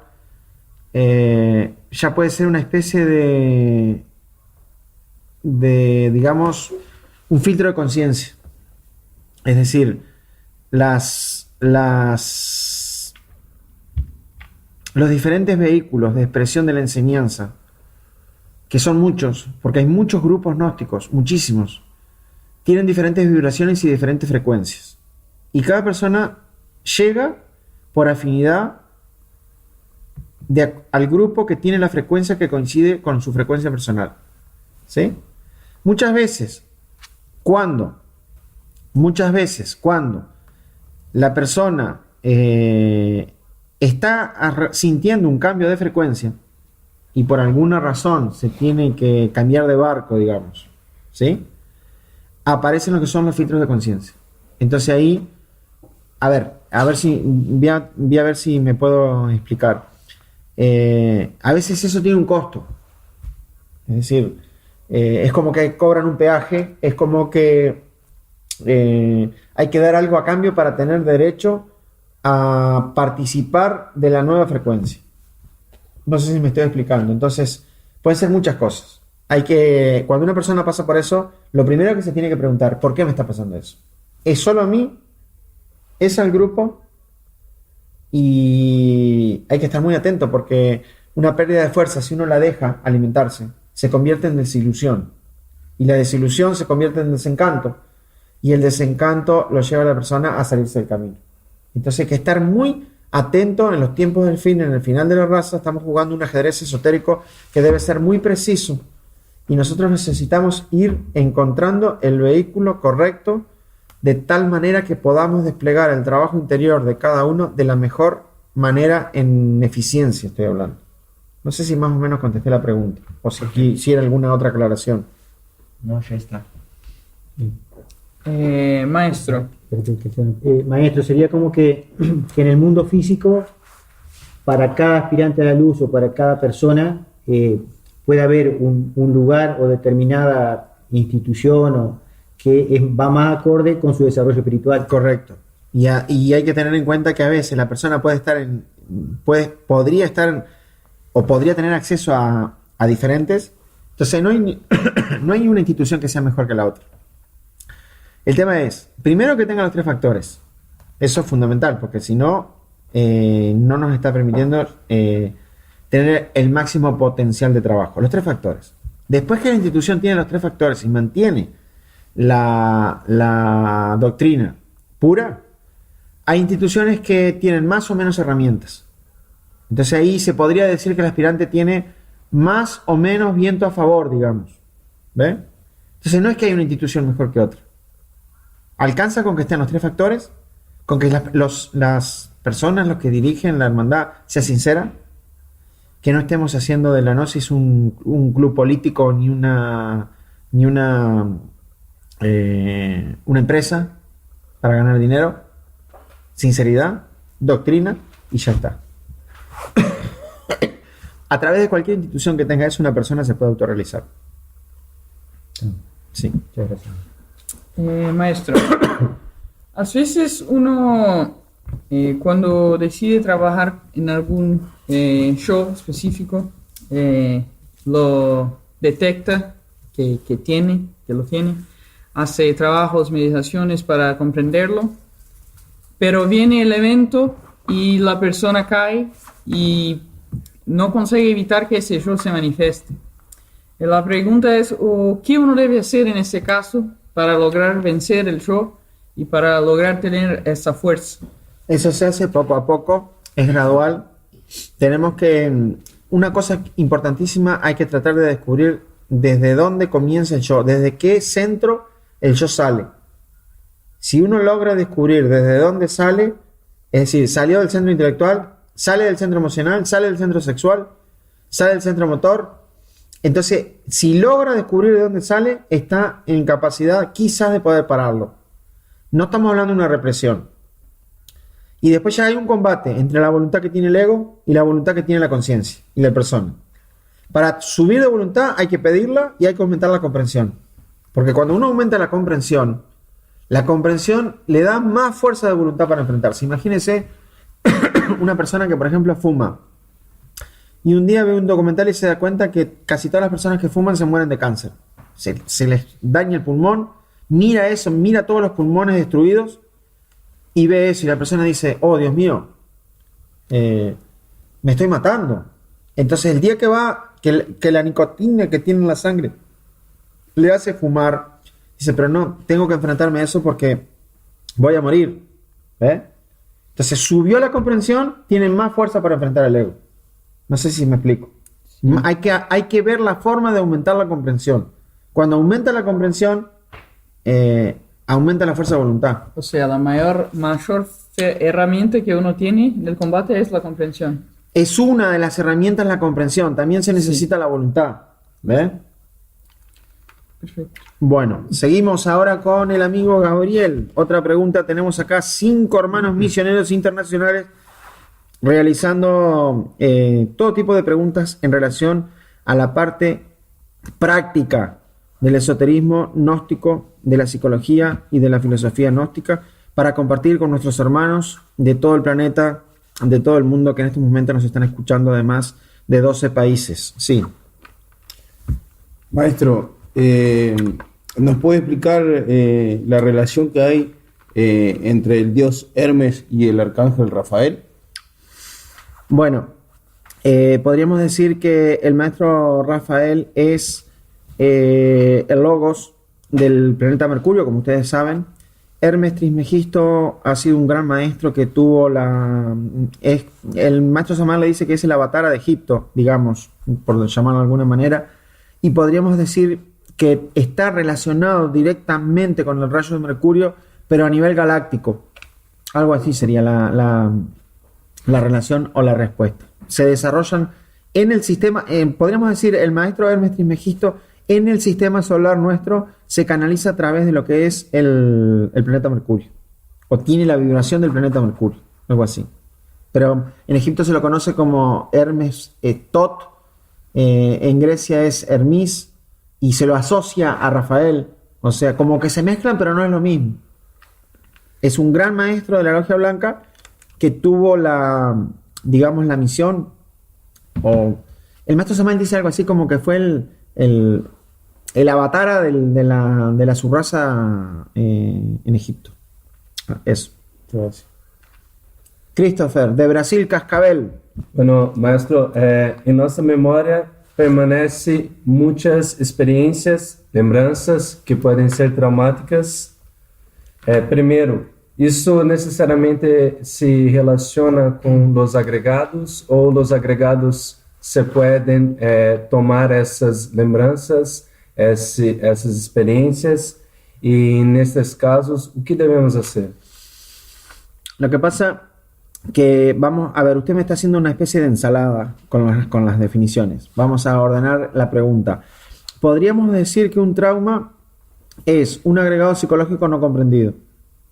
ya puede ser una especie de digamos, un filtro de conciencia. Es decir, los diferentes vehículos de expresión de la enseñanza, que son muchos, porque hay muchos grupos gnósticos, muchísimos, tienen diferentes vibraciones y diferentes frecuencias. Y cada persona llega por afinidad al grupo que tiene la frecuencia que coincide con su frecuencia personal. ¿Sí? Muchas veces, cuando la persona está sintiendo un cambio de frecuencia y por alguna razón se tiene que cambiar de barco, digamos, ¿sí? Aparecen lo que son los filtros de conciencia. Entonces ahí, voy a ver si me puedo explicar. A veces eso tiene un costo. Es decir, es como que cobran un peaje, es como que hay que dar algo a cambio para tener derecho a participar de la nueva frecuencia. No sé si me estoy explicando. Entonces, pueden ser muchas cosas. Cuando una persona pasa por eso, lo primero que se tiene que preguntar, ¿por qué me está pasando eso? ¿Es solo a mí? ¿Es al grupo? Y hay que estar muy atento porque una pérdida de fuerza, si uno la deja alimentarse, se convierte en desilusión. Y la desilusión se convierte en desencanto. Y el desencanto lo lleva a la persona a salirse del camino. Entonces hay que estar muy atento en los tiempos del fin, en el final de la raza. Estamos jugando un ajedrez esotérico que debe ser muy preciso. Y nosotros necesitamos ir encontrando el vehículo correcto de tal manera que podamos desplegar el trabajo interior de cada uno de la mejor manera en eficiencia, estoy hablando. No sé si más o menos contesté la pregunta o si quisiera alguna otra aclaración. No, ya está. Maestro, Maestro, sería como que en el mundo físico, para cada aspirante a la luz o para cada persona, puede haber un lugar o determinada institución va más acorde con su desarrollo espiritual. Correcto. Y hay que tener en cuenta que a veces la persona podría tener acceso a diferentes. Entonces no hay una institución que sea mejor que la otra. El tema es, primero que tenga los 3 factores. Eso es fundamental, porque si no, no nos está permitiendo tener el máximo potencial de trabajo. Los 3 factores. Después que la institución tiene los 3 factores y mantiene la doctrina pura, hay instituciones que tienen más o menos herramientas. Entonces ahí se podría decir que el aspirante tiene más o menos viento a favor, digamos. ¿Ve? Entonces no es que hay una institución mejor que otra. Alcanza con que estén los 3 factores, con que las personas, los que dirigen la hermandad, sea sincera, que no estemos haciendo de la gnosis un club político ni una empresa para ganar dinero. Sinceridad, doctrina y ya está. A través de cualquier institución que tenga eso, una persona se puede autorrealizar. Sí. Muchas gracias. Maestro, a veces uno cuando decide trabajar en algún show específico lo detecta que lo tiene, hace trabajos, meditaciones para comprenderlo, pero viene el evento y la persona cae y no consigue evitar que ese show se manifieste. La pregunta es, ¿qué uno debe hacer en ese caso para lograr vencer el show y para lograr tener esa fuerza? Eso se hace poco a poco, es gradual. Tenemos que, una cosa importantísima, hay que tratar de descubrir desde dónde comienza el show, desde qué centro el show sale. Si uno logra descubrir desde dónde sale, es decir, salió del centro intelectual, sale del centro emocional, sale del centro sexual, sale del centro motor, entonces si logra descubrir de dónde sale, está en capacidad quizás de poder pararlo. No estamos hablando de una represión. Y después ya hay un combate entre la voluntad que tiene el ego y la voluntad que tiene la conciencia y la persona. Para subir de voluntad hay que pedirla y hay que aumentar la comprensión. Porque cuando uno aumenta la comprensión le da más fuerza de voluntad para enfrentarse. Imagínense una persona que, por ejemplo, fuma y un día ve un documental y se da cuenta que casi todas las personas que fuman se mueren de cáncer. Se les daña el pulmón, mira eso, mira todos los pulmones destruidos y ve eso y la persona dice, oh Dios mío, me estoy matando. Entonces el día que la nicotina que tiene en la sangre le hace fumar, dice, pero no, tengo que enfrentarme a eso porque voy a morir. ¿Ve? Entonces subió la comprensión, tiene más fuerza para enfrentar el ego. No sé si me explico. Sí. Hay que ver la forma de aumentar la comprensión. Cuando aumenta la comprensión, aumenta la fuerza de voluntad. O sea, la mayor herramienta que uno tiene en el combate es la comprensión. Es una de las herramientas la comprensión. También se necesita la voluntad. ¿Ve? Perfecto. Bueno, seguimos ahora con el amigo Gabriel. Otra pregunta, tenemos acá 5 hermanos misioneros internacionales realizando todo tipo de preguntas en relación a la parte práctica del esoterismo gnóstico, de la psicología y de la filosofía gnóstica, para compartir con nuestros hermanos de todo el planeta, de todo el mundo que en este momento nos están escuchando, además de 12 países. Sí. Maestro, ¿nos puede explicar la relación que hay entre el dios Hermes y el arcángel Rafael? Bueno, podríamos decir que el maestro Rafael es el logos del planeta Mercurio, como ustedes saben. Hermes Trismegisto ha sido un gran maestro que tuvo el maestro Samán le dice que es el avatar de Egipto, digamos, por llamarlo de alguna manera, y podríamos decir que está relacionado directamente con el rayo de Mercurio, pero a nivel galáctico. Algo así sería la relación o la respuesta. Se desarrollan en el sistema, podríamos decir, el maestro Hermes Trismegisto en el sistema solar nuestro se canaliza a través de lo que es el planeta Mercurio, o tiene la vibración del planeta Mercurio, algo así. Pero en Egipto se lo conoce como Hermes Tot, en Grecia es Hermis, y se lo asocia a Rafael, o sea, como que se mezclan, pero no es lo mismo. Es un gran maestro de la logia blanca que tuvo digamos, la misión, o el maestro Samael dice algo así como que fue el avatar de la subraza en Egipto. Eso. Gracias. Christopher, de Brasil, Cascabel. Bueno, maestro, en nuestra memoria permanece muchas experiencias, lembranzas que pueden ser traumáticas. Primero, ¿eso necesariamente se relaciona con los agregados o los agregados se pueden tomar esas lembranzas, esas experiencias? Y en estos casos, ¿qué debemos hacer? Lo que pasa que vamos a ver, usted me está haciendo una especie de ensalada con las definiciones. Vamos a ordenar la pregunta. Podríamos decir que un trauma es un agregado psicológico no comprendido,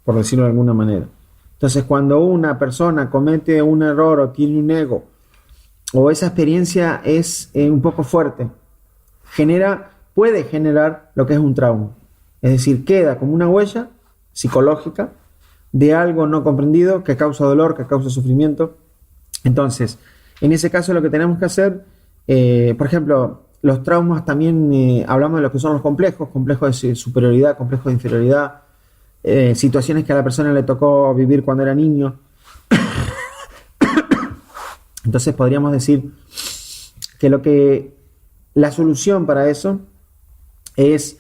por decirlo de alguna manera. Entonces, cuando una persona comete un error o tiene un ego, o esa experiencia es un poco fuerte, puede generar lo que es un trauma. Es decir, queda como una huella psicológica de algo no comprendido que causa dolor, que causa sufrimiento. Entonces, en ese caso lo que tenemos que hacer, por ejemplo, los traumas también, hablamos de lo que son los complejos de superioridad, complejos de inferioridad, situaciones que a la persona le tocó vivir cuando era niño. Entonces podríamos decir que la solución para eso es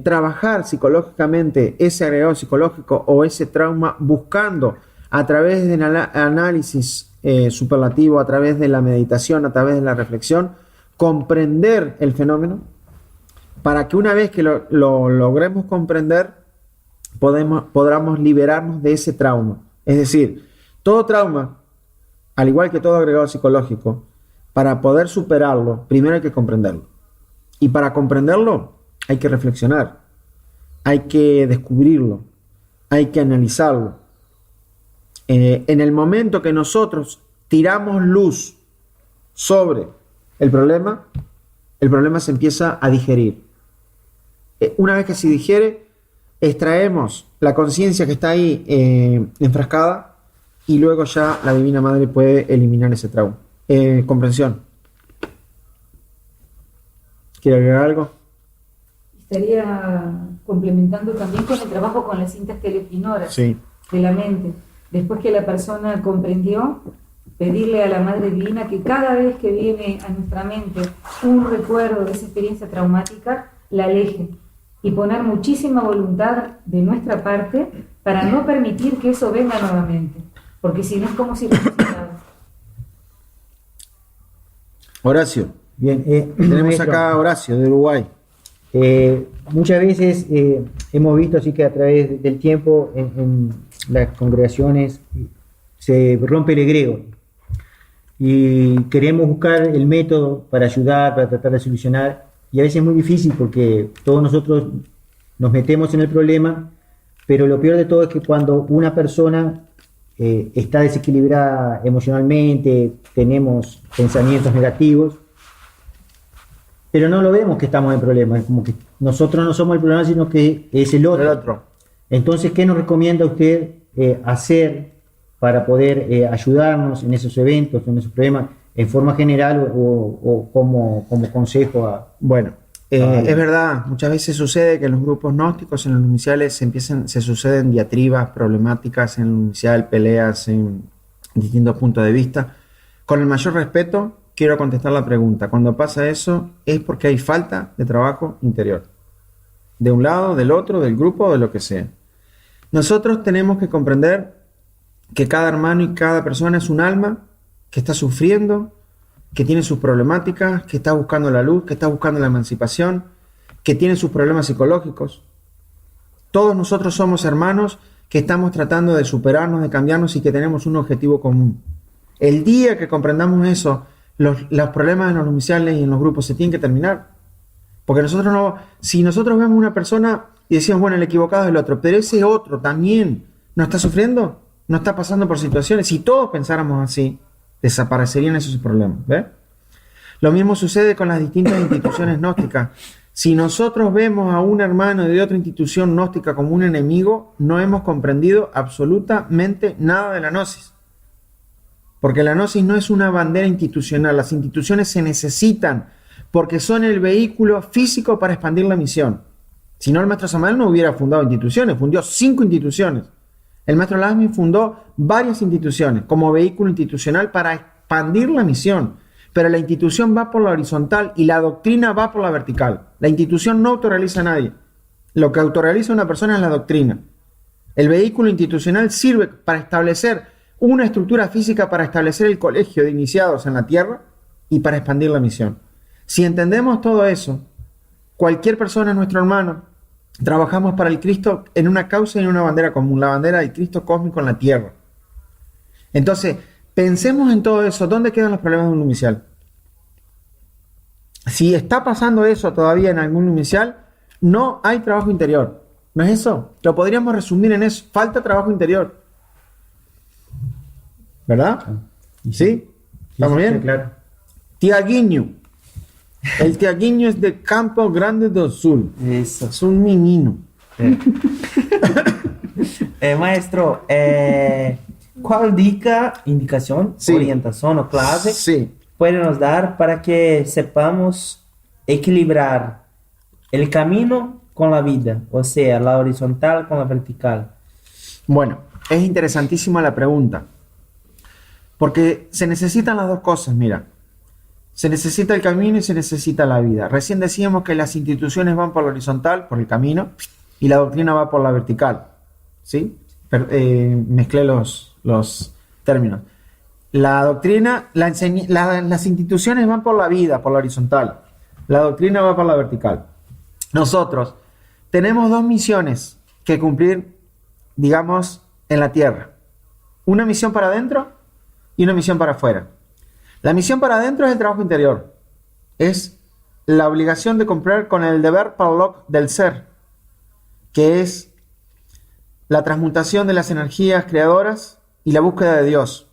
trabajar psicológicamente ese agregado psicológico o ese trauma, buscando a través del análisis superlativo, a través de la meditación, a través de la reflexión, comprender el fenómeno, para que una vez que lo logremos comprender, podamos liberarnos de ese trauma. Es decir, todo trauma, al igual que todo agregado psicológico, para poder superarlo, primero hay que comprenderlo. Y para comprenderlo, hay que reflexionar, hay que descubrirlo, hay que analizarlo. En el momento que nosotros tiramos luz sobre el problema se empieza a digerir. Una vez que se digiere, extraemos la conciencia que está ahí enfrascada, y luego ya la Divina Madre puede eliminar ese trauma. Comprensión. ¿Quiere agregar algo? Estaría complementando también con el trabajo con las cintas telequinoras Sí. de la mente. Después que la persona comprendió, pedirle a la Madre Divina que cada vez que viene a nuestra mente un recuerdo de esa experiencia traumática, la aleje, y poner muchísima voluntad de nuestra parte para no permitir que eso venga nuevamente, porque si no es como si resucitara. Horacio. Bien, Tenemos maestro, acá a Horacio de Uruguay. muchas veces hemos visto así que a través del tiempo en las congregaciones se rompe el egregor y queremos buscar el método para ayudar, para tratar de solucionar, y a veces es muy difícil porque todos nosotros nos metemos en el problema, pero lo peor de todo es que cuando una persona está desequilibrada emocionalmente, tenemos pensamientos negativos, pero no lo vemos que estamos en problema, es como que nosotros no somos el problema, sino que es el otro. Entonces, ¿qué nos recomienda usted hacer para poder ayudarnos en esos eventos, en esos problemas? en forma general o como consejo a... Bueno, es verdad, muchas veces sucede que en los grupos gnósticos, en los iniciales, se suceden diatribas, problemáticas en el inicial, peleas en distintos puntos de vista. Con el mayor respeto, quiero contestar la pregunta. Cuando pasa eso, es porque hay falta de trabajo interior. De un lado, del otro, del grupo, de lo que sea. Nosotros tenemos que comprender que cada hermano y cada persona es un alma que está sufriendo, que tiene sus problemáticas, que está buscando la luz, que está buscando la emancipación, que tiene sus problemas psicológicos. Todos nosotros somos hermanos que estamos tratando de superarnos, de cambiarnos y que tenemos un objetivo común. El día que comprendamos eso, los problemas en los iniciales y en los grupos se tienen que terminar. Porque nosotros no, si nosotros vemos una persona y decimos, bueno, el equivocado es el otro, pero ese otro también no está sufriendo, no está pasando por situaciones. Si todos pensáramos así, desaparecerían esos problemas. ¿Ves? Lo mismo sucede con las distintas instituciones gnósticas. Si nosotros vemos a un hermano de otra institución gnóstica como un enemigo, no hemos comprendido absolutamente nada de la gnosis. Porque la gnosis no es una bandera institucional. Las instituciones se necesitan porque son el vehículo físico para expandir la misión. Si no, el maestro Samael no hubiera fundado instituciones, fundó 5 instituciones. El maestro Lasmi fundó varias instituciones como vehículo institucional para expandir la misión. Pero la institución va por la horizontal y la doctrina va por la vertical. La institución no autorrealiza a nadie. Lo que autorrealiza a una persona es la doctrina. El vehículo institucional sirve para establecer una estructura física, para establecer el colegio de iniciados en la tierra y para expandir la misión. Si entendemos todo eso, cualquier persona es nuestro hermano. Trabajamos para el Cristo en una causa y en una bandera común, la bandera del Cristo cósmico en la tierra. Entonces, pensemos en todo eso. ¿Dónde quedan los problemas de un inicial? Si está pasando eso todavía en algún inicial, no hay trabajo interior. ¿No es eso? Lo podríamos resumir en eso. Falta trabajo interior. ¿Verdad? ¿Sí? ¿Estamos bien? Sí, claro. Tiaguinho. El Tiaguinho es de Campo Grande do Sul. Isso. Es un menino. Maestro, ¿cuál indicación, Sí. orientación o clave Sí. puede nos dar para que sepamos equilibrar el camino con la vida? O sea, la horizontal con la vertical. Bueno, es interesantísima la pregunta. Porque se necesitan las dos cosas, mira. Se necesita el camino y se necesita la vida. Recién decíamos que las instituciones van por la horizontal, por el camino, y la doctrina va por la vertical. ¿Sí? Mezclé los términos. La doctrina, las instituciones van por la vida, por la horizontal. La doctrina va por la vertical. Nosotros tenemos 2 misiones que cumplir, digamos, en la tierra. Una misión para adentro y una misión para afuera. La misión para adentro es el trabajo interior. Es la obligación de cumplir con el deber Palok del ser, que es la transmutación de las energías creadoras y la búsqueda de Dios.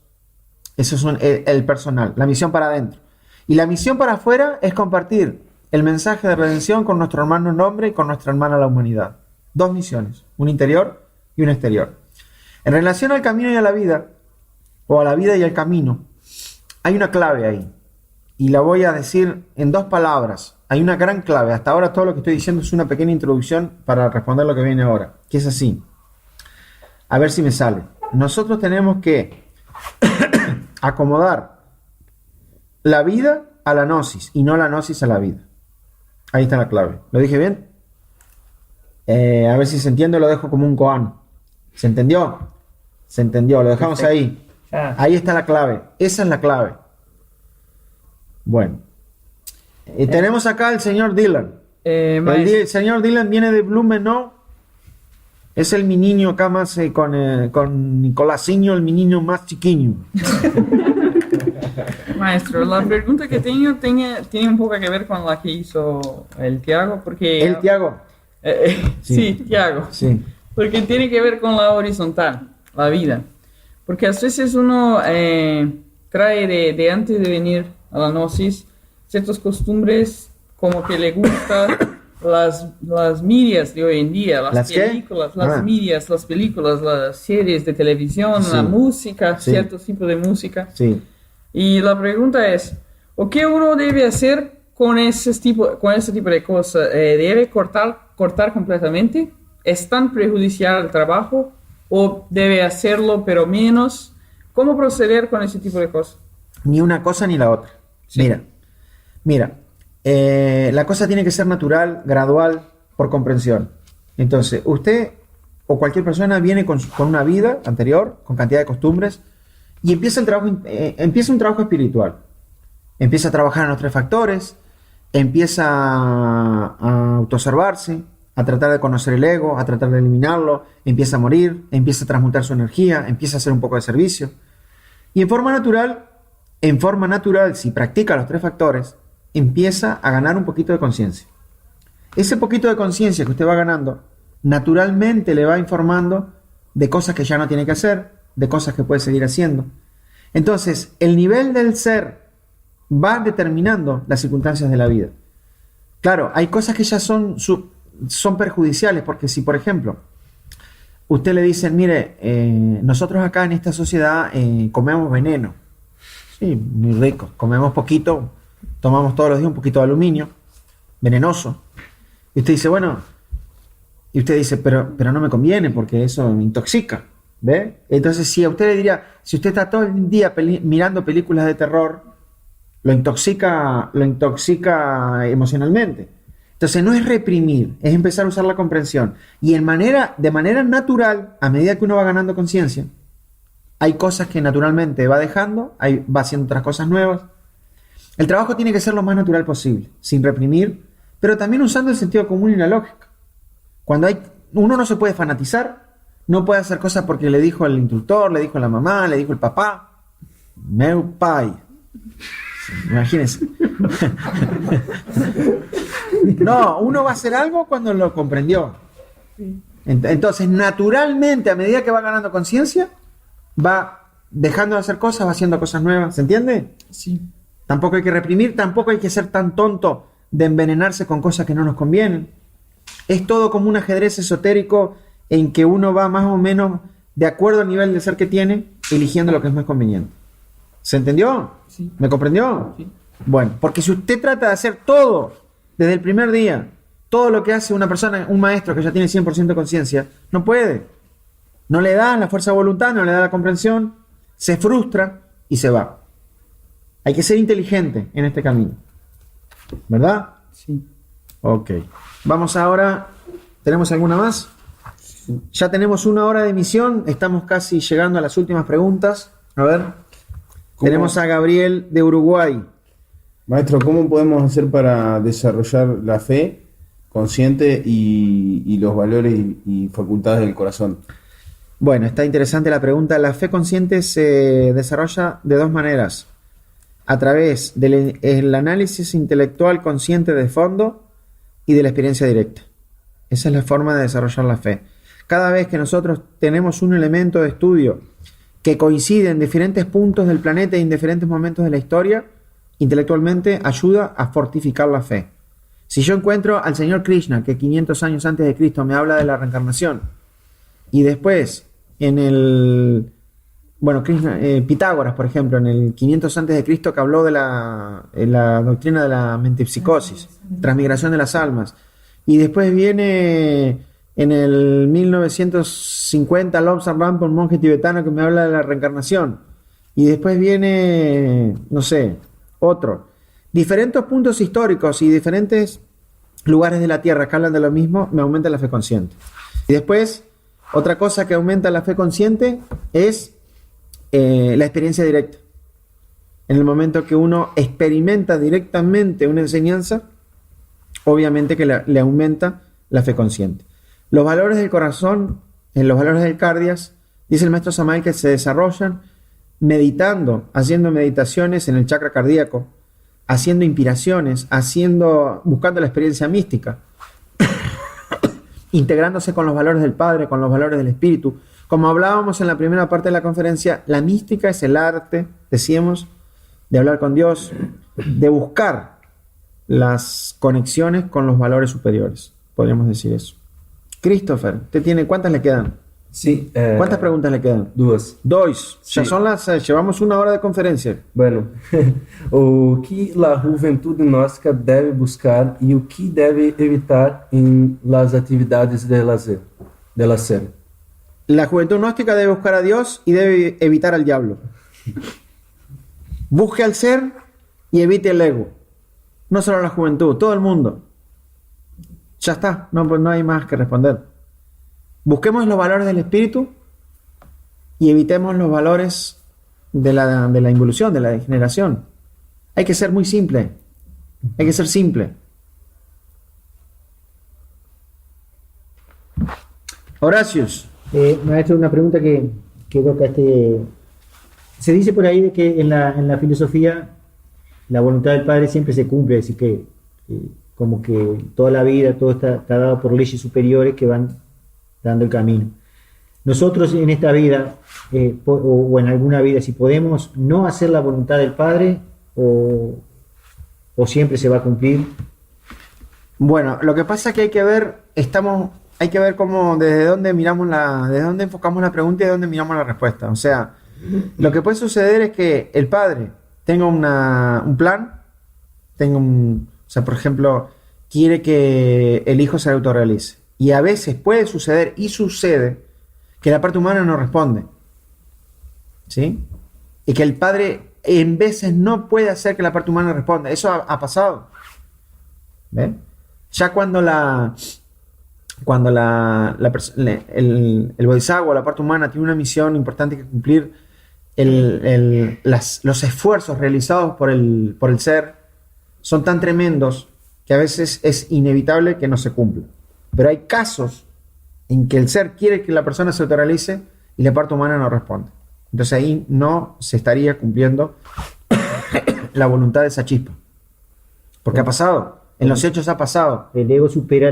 Eso es el personal, la misión para adentro. Y la misión para afuera es compartir el mensaje de redención con nuestro hermano en hombre y con nuestra hermana la humanidad. 2 misiones, una interior y una exterior. En relación al camino y a la vida, o a la vida y al camino, hay una clave ahí. Y la voy a decir en 2 palabras. Hay una gran clave. Hasta ahora todo lo que estoy diciendo es una pequeña introducción para responder lo que viene ahora. Que es así. A ver si me sale. Nosotros tenemos que acomodar la vida a la gnosis y no la gnosis a la vida. Ahí está la clave. ¿Lo dije bien? A ver si se entiende, lo dejo como un koan. ¿Se entendió? Se entendió, lo dejamos ahí. Ahí está la clave. Esa es la clave. Bueno. Tenemos acá al señor Dylan. El señor Dylan viene de Blumenau. Es el mi niño acá más con Nicolasiño, el mi niño más chiquiño. Maestro, la pregunta que tengo tiene un poco que ver con la que hizo el Tiago, porque... ¿El Tiago? Sí, Tiago. Sí. Porque tiene que ver con la horizontal, la vida. Porque a veces uno trae de antes de venir a la gnosis ciertas costumbres como que le gustan las medias de hoy en día, las películas, medias, las películas, las series de televisión, Sí. la música, Sí. cierto tipo de música. Sí. Y la pregunta es, ¿o qué uno debe hacer con ese tipo de cosas? ¿Debe cortar completamente? ¿Es tan perjudicial al trabajo? ¿O debe hacerlo pero menos? ¿Cómo proceder con ese tipo de cosas? Ni una cosa ni la otra. Sí. Mira, la cosa tiene que ser natural, gradual, por comprensión. Entonces, usted o cualquier persona viene con una vida anterior, con cantidad de costumbres, y empieza un trabajo espiritual. Empieza a trabajar en los 3 factores, empieza a autoobservarse, a tratar de conocer el ego, a tratar de eliminarlo, empieza a morir, empieza a transmutar su energía, empieza a hacer un poco de servicio. Y en forma natural, si practica los 3 factores, empieza a ganar un poquito de conciencia. Ese poquito de conciencia que usted va ganando, naturalmente le va informando de cosas que ya no tiene que hacer, de cosas que puede seguir haciendo. Entonces, el nivel del ser va determinando las circunstancias de la vida. Claro, hay cosas que ya son perjudiciales, porque si, por ejemplo, usted le dice, mire, nosotros acá en esta sociedad comemos veneno. Sí, muy rico. Comemos poquito, tomamos todos los días un poquito de aluminio, venenoso. Y usted dice, bueno, pero no me conviene porque eso me intoxica. ¿Ve? Entonces, si a usted le diría, si usted está todo el día mirando películas de terror, lo intoxica emocionalmente. Entonces, no es reprimir, es empezar a usar la comprensión. Y de manera natural, a medida que uno va ganando conciencia, hay cosas que naturalmente va dejando, va haciendo otras cosas nuevas. El trabajo tiene que ser lo más natural posible, sin reprimir, pero también usando el sentido común y la lógica. Uno no se puede fanatizar, no puede hacer cosas porque le dijo el instructor, le dijo la mamá, le dijo el papá. Meu pai. Imagínense. No, uno va a hacer algo cuando lo comprendió. Entonces, naturalmente, a medida que va ganando conciencia, va dejando de hacer cosas, va haciendo cosas nuevas. ¿Se entiende? Sí. Tampoco hay que reprimir, tampoco hay que ser tan tonto de envenenarse con cosas que no nos convienen. Es todo como un ajedrez esotérico en que uno va más o menos de acuerdo al nivel de ser que tiene, eligiendo lo que es más conveniente. ¿Se entendió? Sí. ¿Me comprendió? Sí. Bueno, porque si usted trata de hacer todo desde el primer día, todo lo que hace una persona, un maestro que ya tiene 100% de conciencia, no puede. No le da la fuerza de voluntad, no le da la comprensión, se frustra y se va. Hay que ser inteligente en este camino. ¿Verdad? Sí. Ok. Vamos ahora. ¿Tenemos alguna más? Ya tenemos 1 hora de emisión. Estamos casi llegando a las últimas preguntas. A ver. Tenemos a Gabriel de Uruguay. Maestro, ¿cómo podemos hacer para desarrollar la fe consciente y los valores y facultades del corazón? Bueno, está interesante la pregunta. La fe consciente se desarrolla de 2 maneras. A través del análisis intelectual consciente de fondo y de la experiencia directa. Esa es la forma de desarrollar la fe. Cada vez que nosotros tenemos un elemento de estudio que coincide en diferentes puntos del planeta y en diferentes momentos de la historia, intelectualmente ayuda a fortificar la fe. Si yo encuentro al señor Krishna, que 500 años antes de Cristo me habla de la reencarnación, y después Pitágoras, por ejemplo, en el 500 antes de Cristo, que habló de la doctrina de la mentepsicosis, transmigración de las almas, y después viene en el 1950 Lobsang Rinpoche, un monje tibetano que me habla de la reencarnación, y después viene, no sé, otro. Diferentes puntos históricos y diferentes lugares de la Tierra que hablan de lo mismo, me aumenta la fe consciente. Y después, otra cosa que aumenta la fe consciente es la experiencia directa. En el momento que uno experimenta directamente una enseñanza, obviamente que le aumenta la fe consciente. Los valores del corazón, los valores del cardias, dice el maestro Samael, que se desarrollan meditando, haciendo meditaciones en el chakra cardíaco, haciendo inspiraciones, buscando la experiencia mística, integrándose con los valores del Padre, con los valores del Espíritu. Como hablábamos en la primera parte de la conferencia, la mística es el arte, decíamos, de hablar con Dios, de buscar las conexiones con los valores superiores. Podríamos decir eso. Christopher, ¿usted tiene cuántas le quedan? Sim. ¿Cuántas preguntas le quedan? Duas. Dos. Sí. Ya son llevamos 1 hora de conferencia. Bueno, o que a juventude gnóstica deve buscar e o que deve evitar em las atividades de lazer? La juventud gnóstica debe buscar a Dios y debe evitar al diablo. Busque al ser y evite el ego. No solo la juventud, todo el mundo. Ya está, no, pues no hay más que responder. Busquemos los valores del espíritu y evitemos los valores de la involución, de la degeneración. Hay que ser muy simple. Hay que ser simple. Horatius. Maestro, una pregunta que toca se dice por ahí de que en la filosofía la voluntad del Padre siempre se cumple, así que como que toda la vida, todo está dado por leyes superiores que van dando el camino. Nosotros en esta vida, o en alguna vida, si podemos no hacer la voluntad del Padre, o siempre se va a cumplir. Bueno, lo que pasa es que hay que ver cómo, desde dónde desde dónde enfocamos la pregunta y de dónde miramos la respuesta. O sea, lo que puede suceder es que el padre tenga un plan, o sea, por ejemplo, quiere que el hijo se autorrealice. Y a veces puede suceder, y sucede, que la parte humana no responde. ¿Sí? Y que el padre en veces no puede hacer que la parte humana responda. Eso ha pasado. ¿Ven? Ya cuando el bodhisattva, la parte humana, tiene una misión importante que cumplir, los esfuerzos realizados por el ser son tan tremendos que a veces es inevitable que no se cumpla. Pero hay casos en que el ser quiere que la persona se autorrealice y la parte humana no responde. Entonces ahí no se estaría cumpliendo la voluntad de esa chispa. Porque ha pasado, en los hechos ha pasado. El ego supera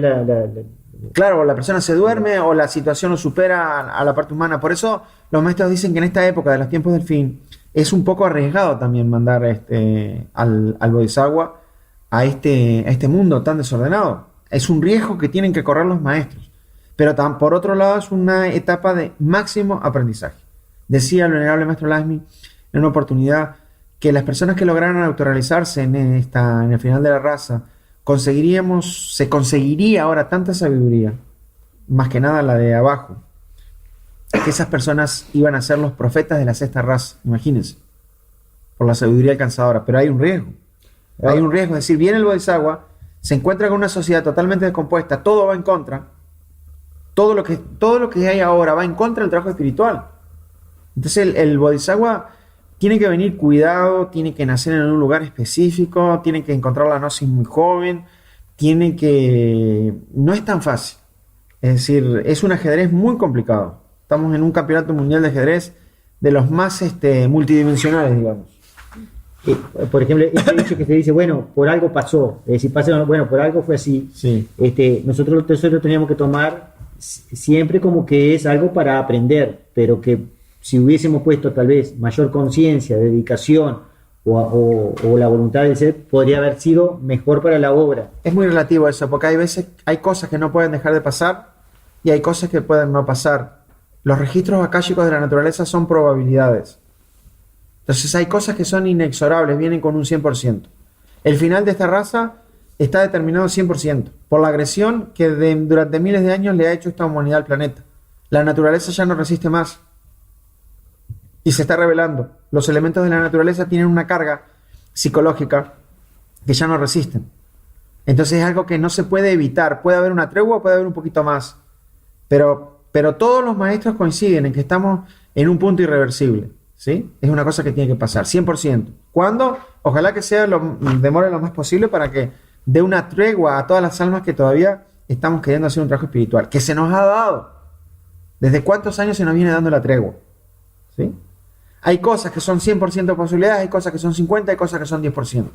Claro, la persona se duerme o la situación lo supera a la parte humana. Por eso los maestros dicen que en esta época de los tiempos del fin es un poco arriesgado también mandar al bodhisattva a este mundo tan desordenado. Es un riesgo que tienen que correr los maestros. Pero por otro lado es una etapa de máximo aprendizaje. Decía el venerable maestro Lasmi en una oportunidad que las personas que lograran autorrealizarse en el final de la raza, se conseguiría ahora tanta sabiduría, más que nada la de abajo, que esas personas iban a ser los profetas de la sexta raza, imagínense, por la sabiduría alcanzadora. Pero hay un riesgo. Hay un riesgo, es decir, viene el bodhisattva, se encuentra con una sociedad totalmente descompuesta, todo va en contra, todo lo que hay ahora va en contra del trabajo espiritual. Entonces el bodhisattva tiene que venir cuidado, tiene que nacer en un lugar específico, tiene que encontrar la gnosis muy joven, no es tan fácil. Es decir, es un ajedrez muy complicado. Estamos en un campeonato mundial de ajedrez de los más multidimensionales, digamos. Por ejemplo, este hecho que se dice, bueno, por algo pasó, si pasa, bueno, por algo fue así. Sí. Nosotros teníamos que tomar siempre como que es algo para aprender, pero que si hubiésemos puesto tal vez mayor conciencia, dedicación o la voluntad del ser, podría haber sido mejor para la obra. Es muy relativo eso, porque hay cosas que no pueden dejar de pasar y hay cosas que pueden no pasar. Los registros akáshicos de la naturaleza son probabilidades. Entonces hay cosas que son inexorables, vienen con un 100%. El final de esta raza está determinado 100% por la agresión que durante miles de años le ha hecho esta humanidad al planeta. La naturaleza ya no resiste más y se está revelando. Los elementos de la naturaleza tienen una carga psicológica que ya no resisten. Entonces es algo que no se puede evitar. Puede haber una tregua, puede haber un poquito más. Pero todos los maestros coinciden en que estamos en un punto irreversible. ¿Sí? Es una cosa que tiene que pasar, 100%. ¿Cuándo? Ojalá que demore lo más posible para que dé una tregua a todas las almas que todavía estamos queriendo hacer un trabajo espiritual, que se nos ha dado. ¿Desde cuántos años se nos viene dando la tregua? ¿Sí? Hay cosas que son 100% posibilidades, hay cosas que son 50%, hay cosas que son 10%.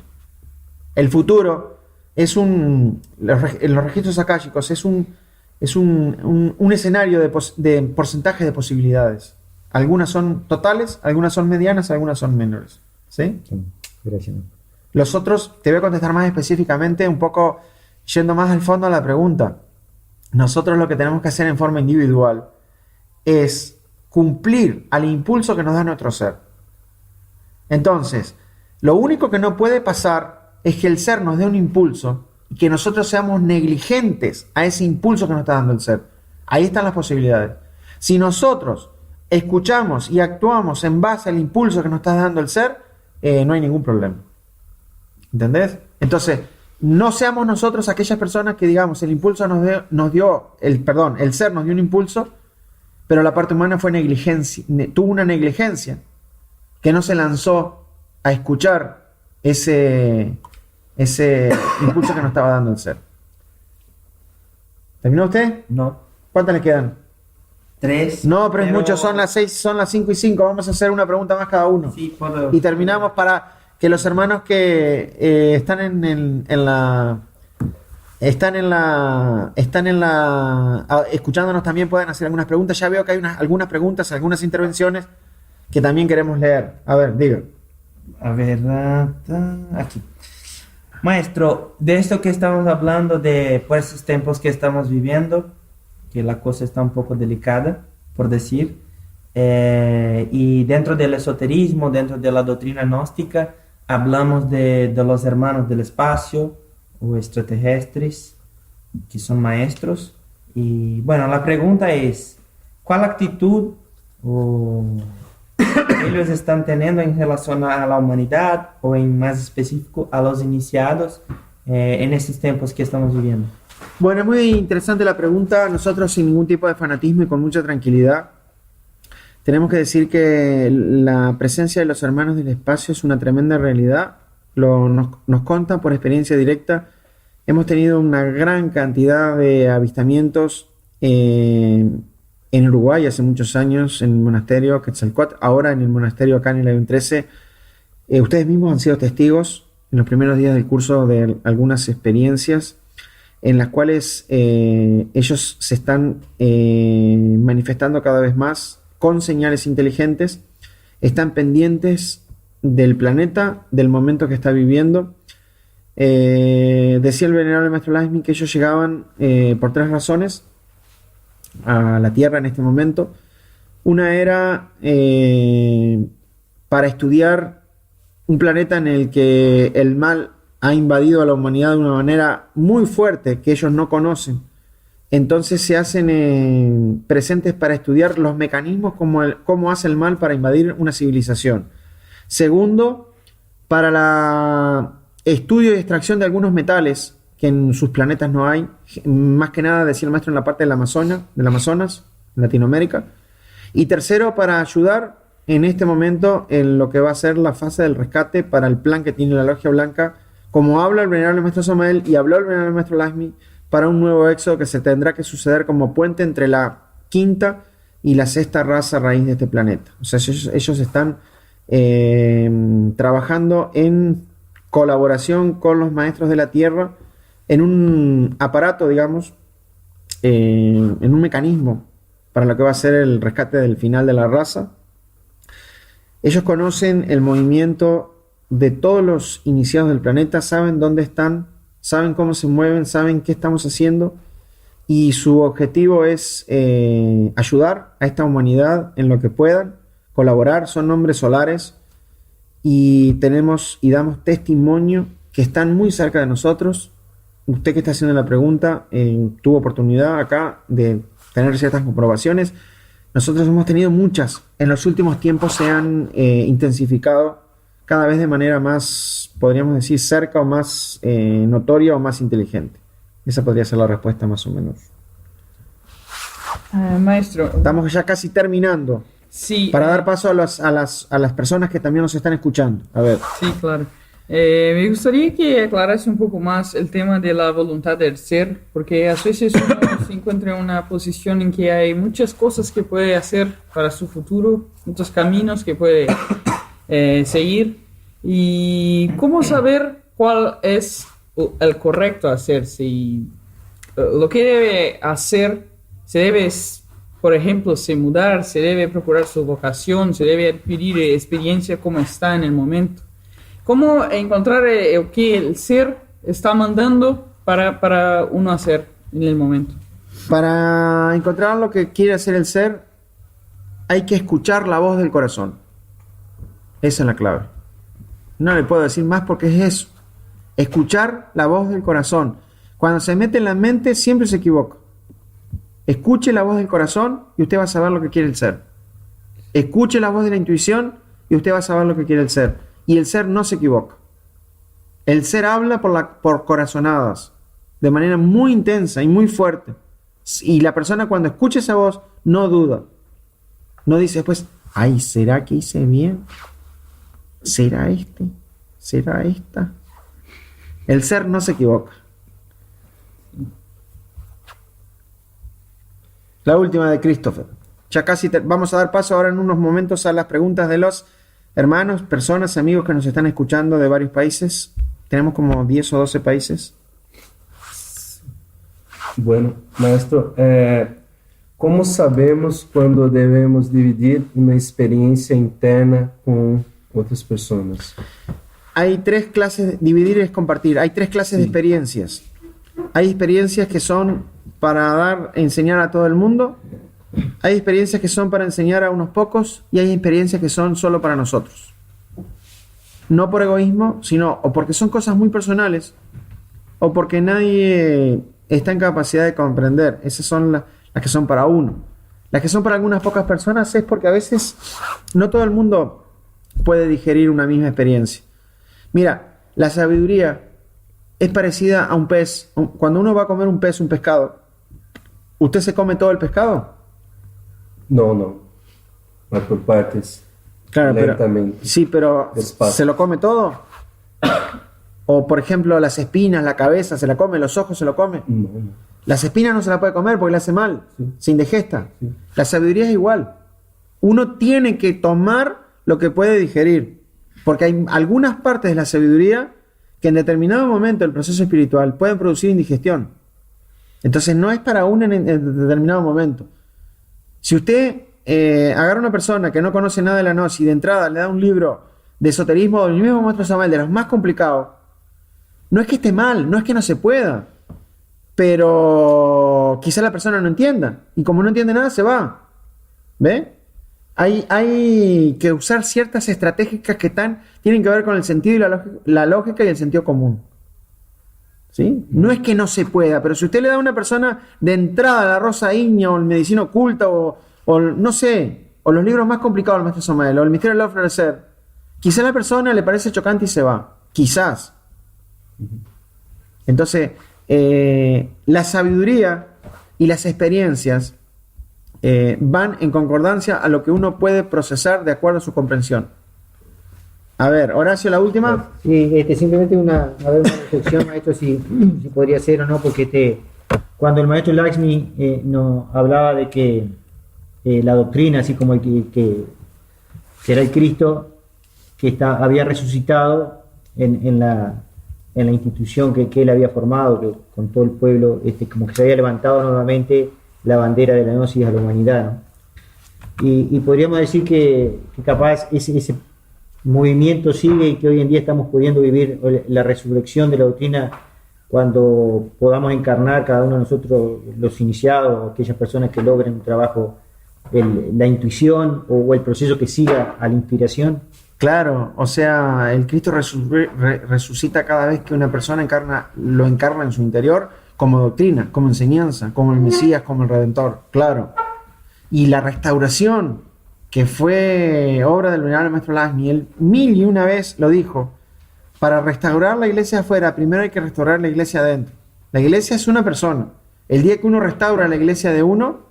El futuro es los registros akáshicos es un escenario de porcentaje de posibilidades. Algunas son totales, algunas son medianas, algunas son menores. ¿Sí? Gracias. Los otros, te voy a contestar más específicamente, un poco yendo más al fondo a la pregunta. Nosotros lo que tenemos que hacer en forma individual es cumplir al impulso que nos da nuestro ser. Entonces, lo único que no puede pasar es que el ser nos dé un impulso y que nosotros seamos negligentes a ese impulso que nos está dando el ser. Ahí están las posibilidades. Si nosotros escuchamos y actuamos en base al impulso que nos está dando el ser, no hay ningún problema. ¿Entendés? Entonces, no seamos nosotros aquellas personas que digamos, el impulso el ser nos dio un impulso, pero la parte humana fue negligencia, tuvo una negligencia, que no se lanzó a escuchar ese impulso que nos estaba dando el ser. ¿Terminó usted? No. ¿Cuántas le quedan? 3. No, pero es mucho, son las 6, son las 5 y 5. Vamos a hacer una pregunta más cada uno. Sí, puedo. Y terminamos para que los hermanos que están escuchándonos también puedan hacer algunas preguntas. Ya veo que hay algunas preguntas, algunas intervenciones que también queremos leer. A ver, diga. A ver, aquí. Maestro, de esto que estamos hablando, de por esos tiempos que estamos viviendo, que la cosa está un poco delicada, por decir, y dentro del esoterismo, dentro de la doctrina gnóstica, hablamos de los hermanos del espacio o extraterrestres, que son maestros. Y bueno, la pregunta es, ¿cuál actitud ellos están teniendo en relación a la humanidad o en más específico a los iniciados en estos tiempos que estamos viviendo? Bueno, es muy interesante la pregunta. Nosotros, sin ningún tipo de fanatismo y con mucha tranquilidad, tenemos que decir que la presencia de los hermanos del espacio es una tremenda realidad. Nos contan por experiencia directa. Hemos tenido una gran cantidad de avistamientos en Uruguay hace muchos años, en el monasterio Quetzalcóatl, ahora en el monasterio acá en el Ayun 13. Ustedes mismos han sido testigos en los primeros días del curso de algunas experiencias en las cuales ellos se están manifestando cada vez más con señales inteligentes, están pendientes del planeta, del momento que está viviendo. Decía el venerable maestro Laxmi que ellos llegaban por 3 razones a la Tierra en este momento. Una era para estudiar un planeta en el que el mal ha invadido a la humanidad de una manera muy fuerte que ellos no conocen. Entonces se hacen presentes para estudiar los mecanismos, cómo hace el mal para invadir una civilización. Segundo, para la estudio y extracción de algunos metales que en sus planetas no hay, más que nada, decía el maestro, en la parte del Amazonas, en Latinoamérica. Y tercero, para ayudar en este momento en lo que va a ser la fase del rescate para el plan que tiene la Logia Blanca, como habla el venerable maestro Samael y habló el venerable maestro Laxmi, para un nuevo éxodo que se tendrá que suceder como puente entre la 5ª y la 6ª raza raíz de este planeta. O sea, ellos están trabajando en colaboración con los maestros de la Tierra en un aparato, digamos, en un mecanismo para lo que va a ser el rescate del final de la raza. Ellos conocen el movimiento de todos los iniciados del planeta, saben dónde están, saben cómo se mueven, saben qué estamos haciendo, y su objetivo es ayudar a esta humanidad en lo que puedan, colaborar. Son hombres solares y damos testimonio que están muy cerca de nosotros. Usted que está haciendo la pregunta tuvo oportunidad acá de tener ciertas comprobaciones. Nosotros hemos tenido muchas. En los últimos tiempos se han intensificado cada vez de manera más, podríamos decir, cerca o más notoria o más inteligente. Esa podría ser la respuesta más o menos. Maestro. Estamos ya casi terminando. Sí. Para dar paso a las personas que también nos están escuchando. A ver. Sí, claro. Me gustaría que aclarase un poco más el tema de la voluntad del ser, porque a veces uno se encuentra en una posición en que hay muchas cosas que puede hacer para su futuro, muchos caminos que puede seguir, y cómo saber cuál es el correcto hacer. Si lo que debe hacer, se debe, por ejemplo, se mudar, se debe procurar su vocación, se debe adquirir experiencia como está en el momento. ¿Cómo encontrar el que el ser está mandando para uno hacer en el momento? Para encontrar lo que quiere hacer el ser, hay que escuchar la voz del corazón. Esa es la clave. No le puedo decir más porque es eso. Escuchar la voz del corazón. Cuando se mete en la mente siempre se equivoca. Escuche la voz del corazón y usted va a saber lo que quiere el ser. Escuche la voz de la intuición y usted va a saber lo que quiere el ser. Y el ser no se equivoca. El ser habla por corazonadas, de manera muy intensa y muy fuerte. Y la persona cuando escucha esa voz no duda. No dice después, ay, ¿será que hice bien? ¿Será este? ¿Será esta? El ser no se equivoca. La última de Christopher. Ya casi vamos a dar paso ahora en unos momentos a las preguntas de los hermanos, personas, amigos que nos están escuchando de varios países. Tenemos como 10 o 12 países. Bueno, maestro, ¿cómo sabemos cuando debemos dividir una experiencia interna con otras personas? Hay tres clases, dividir es compartir. Hay tres clases de experiencias. Hay experiencias que son para enseñar a todo el mundo. Hay experiencias que son para enseñar a unos pocos y hay experiencias que son solo para nosotros. No por egoísmo, sino o porque son cosas muy personales o porque nadie está en capacidad de comprender. Esas son las que son para uno. Las que son para algunas pocas personas es porque a veces no todo el mundo puede digerir una misma experiencia. Mira, la sabiduría es parecida a un pez. Cuando uno va a comer un pez, un pescado, ¿usted se come todo el pescado? No. Va por partes. Claro, lentamente. pero Despacio. ¿se lo come todo? O, por ejemplo, las espinas, la cabeza, ¿se la come? ¿Los ojos se lo come? No. Las espinas no se la puede comer porque le hace mal, Sí. se indigesta. Sí. La sabiduría es igual. Uno tiene que tomar lo que puede digerir, porque hay algunas partes de la sabiduría que en determinado momento del proceso espiritual pueden producir indigestión. Entonces no es para uno en determinado momento. Si usted agarra a una persona que no conoce nada de la gnosis y de entrada le da un libro de esoterismo del mismo maestro Samael, de los más complicados, no es que esté mal, no es que no se pueda, pero quizá la persona no entienda y como no entiende nada se va. ¿Ve? Hay que usar ciertas estrategias que tienen que ver con el sentido y la lógica y el sentido común. ¿Sí? No es que no se pueda, pero si usted le da a una persona de entrada la rosa ígnea o el medicina oculta o no sé, o los libros más complicados del maestro Samael o el misterio del florecer, quizá a la persona le parece chocante y se va. Quizás. Entonces, la sabiduría y las experiencias van en concordancia a lo que uno puede procesar de acuerdo a su comprensión. A ver, Horacio, la última. Sí, simplemente una reflexión, maestro, si podría ser o no, porque cuando el maestro Lakshmi nos hablaba de que la doctrina, así como que era el Cristo que había resucitado en la institución que él había formado, que con todo el pueblo, como que se había levantado nuevamente la bandera de la gnosis a la humanidad, ¿no? Y podríamos decir que capaz ese movimiento sigue y que hoy en día estamos pudiendo vivir la resurrección de la doctrina cuando podamos encarnar cada uno de nosotros, los iniciados, aquellas personas que logren un trabajo, la intuición o el proceso que siga a la inspiración. Claro, o sea, el Cristo resucita cada vez que una persona lo encarna en su interior como doctrina, como enseñanza, como el Mesías, como el Redentor, claro. Y la restauración, que fue obra del venerable maestro Lakshmi, él 1001 vez lo dijo, para restaurar la iglesia afuera, primero hay que restaurar la iglesia adentro. La iglesia es una persona. El día que uno restaura la iglesia de uno,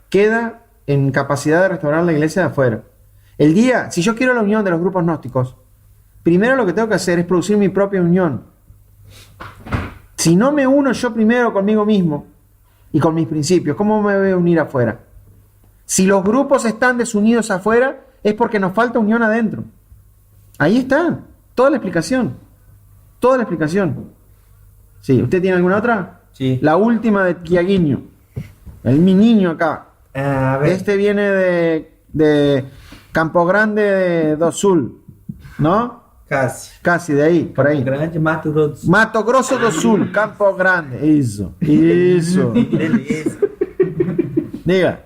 queda en capacidad de restaurar la iglesia de afuera. El día, si yo quiero la unión de los grupos gnósticos, primero lo que tengo que hacer es producir mi propia unión. Si no me uno yo primero conmigo mismo y con mis principios, ¿cómo me voy a unir afuera? Si los grupos están desunidos afuera, es porque nos falta unión adentro. Ahí está, toda la explicación. Toda la explicación. Sí, ¿usted tiene alguna otra? Sí. La última de Quiaguinho. Mi niño acá. A ver. Este viene de Campo Grande do Sul, ¿no? Casi de ahí, por ahí. Grande, Mato Grosso. Mato Grosso do Sul, Campo Grande. Eso. Beleza. Diga.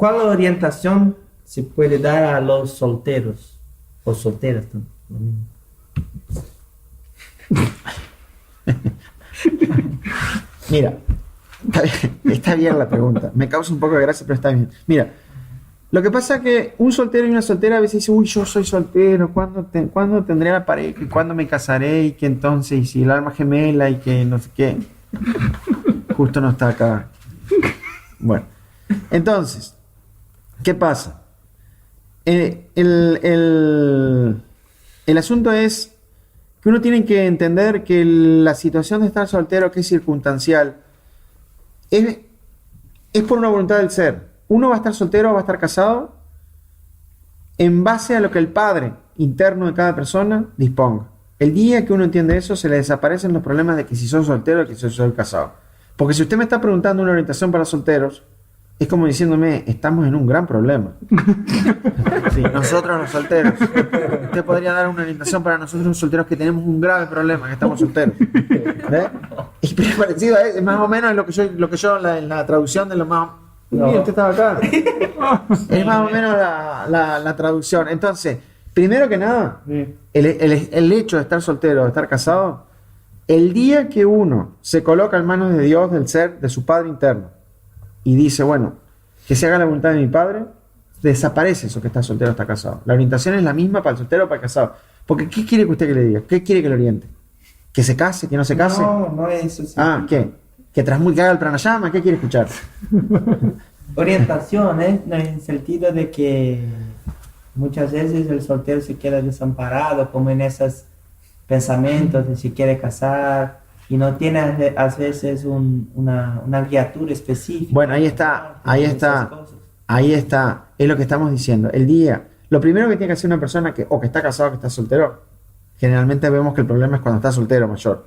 ¿Cuál orientación se puede dar a los solteros o solteras? Lo mismo. Mira, está bien la pregunta. Me causa un poco de gracia, pero está bien. Mira, lo que pasa es que un soltero y una soltera a veces dice, uy, yo soy soltero, ¿cuándo tendré la pareja? ¿Y cuándo me casaré? Y que entonces, y si el alma gemela y que no sé qué. Justo no está acá. Bueno, entonces, ¿qué pasa? El asunto es que uno tiene que entender que la situación de estar soltero, que es circunstancial, es por una voluntad del ser. Uno va a estar soltero o va a estar casado en base a lo que el Padre interno de cada persona disponga. El día que uno entiende eso, se le desaparecen los problemas de que si soy soltero o que si soy casado. Porque si usted me está preguntando una orientación para solteros, es como diciéndome, estamos en un gran problema. Sí, nosotros los solteros. Usted podría dar una orientación para nosotros los solteros que tenemos un grave problema, que estamos solteros. ¿Ve? Y parecido a eso, más o menos lo que yo la traducción de lo más... No. Mira, usted estaba acá. Es más o menos la traducción. Entonces, primero que nada, el hecho de estar soltero, de estar casado, el día que uno se coloca en manos de Dios, del ser, de su Padre interno, y dice, bueno, que se haga la voluntad de mi Padre, desaparece eso que está soltero o está casado. La orientación es la misma para el soltero o para el casado. Porque, ¿qué quiere que usted que le diga? ¿Qué quiere que le oriente? ¿Que se case? ¿Que no se case? No es eso. Sí. Ah, ¿qué? ¿Que haga el pranayama? ¿Qué quiere escuchar? Orientación, en el sentido de que muchas veces el soltero se queda desamparado, como en esos pensamientos de si quiere casar, y no tiene a veces una guiatura específica. Bueno, ahí está, es lo que estamos diciendo. Lo primero que tiene que hacer una persona que está casado o que está soltero, generalmente vemos que el problema es cuando está soltero mayor.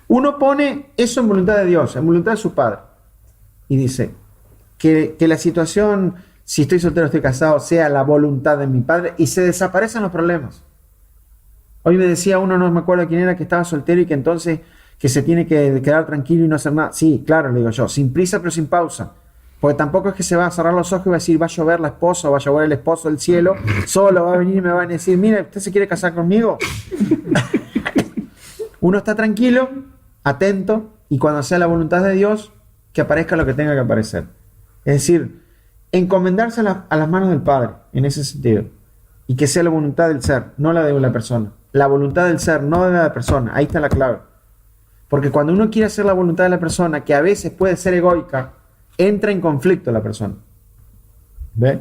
Uno pone eso en voluntad de Dios, en voluntad de su Padre, y dice que la situación, si estoy soltero o estoy casado, sea la voluntad de mi Padre, y se desaparecen los problemas. Hoy me decía uno, no me acuerdo quién era, que estaba soltero y que entonces que se tiene que quedar tranquilo y no hacer nada. Sí, claro, le digo yo, sin prisa pero sin pausa. Porque tampoco es que se va a cerrar los ojos y va a decir, va a llover la esposa o va a llover el esposo del cielo, solo va a venir y me va a decir, mira, ¿usted se quiere casar conmigo? Uno está tranquilo, atento, y cuando sea la voluntad de Dios, que aparezca lo que tenga que aparecer. Es decir, encomendarse a las manos del Padre, en ese sentido, y que sea la voluntad del ser, no la de la persona. La voluntad del ser, no de la persona. Ahí está la clave. Porque cuando uno quiere hacer la voluntad de la persona, que a veces puede ser egoica, entra en conflicto la persona. ¿Ve?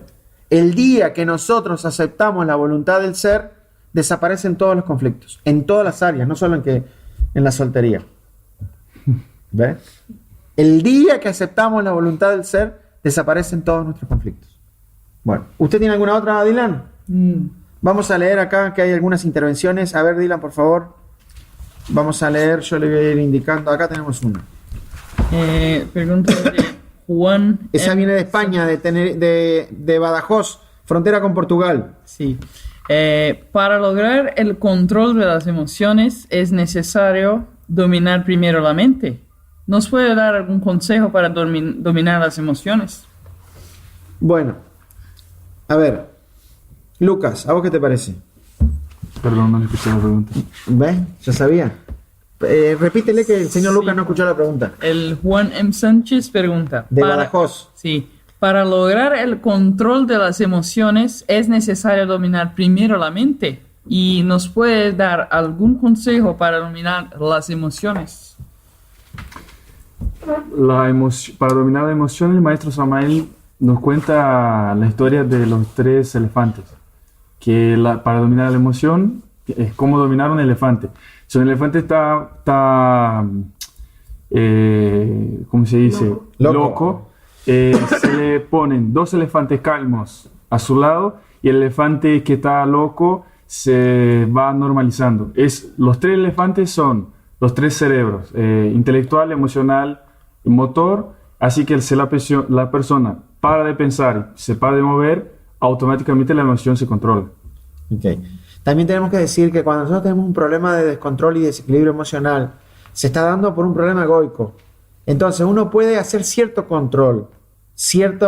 El día que nosotros aceptamos la voluntad del ser, desaparecen todos los conflictos, en todas las áreas, no solo en la soltería. ¿Ve? El día que aceptamos la voluntad del ser, desaparecen todos nuestros conflictos. Bueno, ¿usted tiene alguna otra, Dylan? Vamos a leer acá que hay algunas intervenciones. A ver, Dylan, por favor. Vamos a leer, yo le voy a ir indicando. Acá tenemos una. Pregunta de Juan. Esa viene de España, de Badajoz, frontera con Portugal. Sí. Para lograr el control de las emociones es necesario dominar primero la mente. ¿Nos puede dar algún consejo para dominar las emociones? Bueno, a ver, Lucas, ¿a vos qué te parece? Perdón, no escuché la pregunta. ¿Ves? Ya sabía. Repítele que el señor Lucas no escuchó la pregunta. El Juan M. Sánchez pregunta. De Badajoz. Sí. Para lograr el control de las emociones es necesario dominar primero la mente. ¿Y nos puede dar algún consejo para dominar las emociones? Para dominar las emociones, el maestro Samael nos cuenta la historia de los 3 elefantes. Para dominar la emoción es como dominar un elefante. Si un elefante está ¿cómo se dice? Loco. Se le ponen 2 elefantes calmos a su lado y el elefante que está loco se va normalizando. Los 3 elefantes son los 3 cerebros, intelectual, emocional y motor, así que si la persona para de pensar y se para de mover, automáticamente la emoción se controla. Okay. También tenemos que decir que cuando nosotros tenemos un problema de descontrol y desequilibrio emocional, se está dando por un problema egoico. Entonces uno puede hacer cierto control, cierta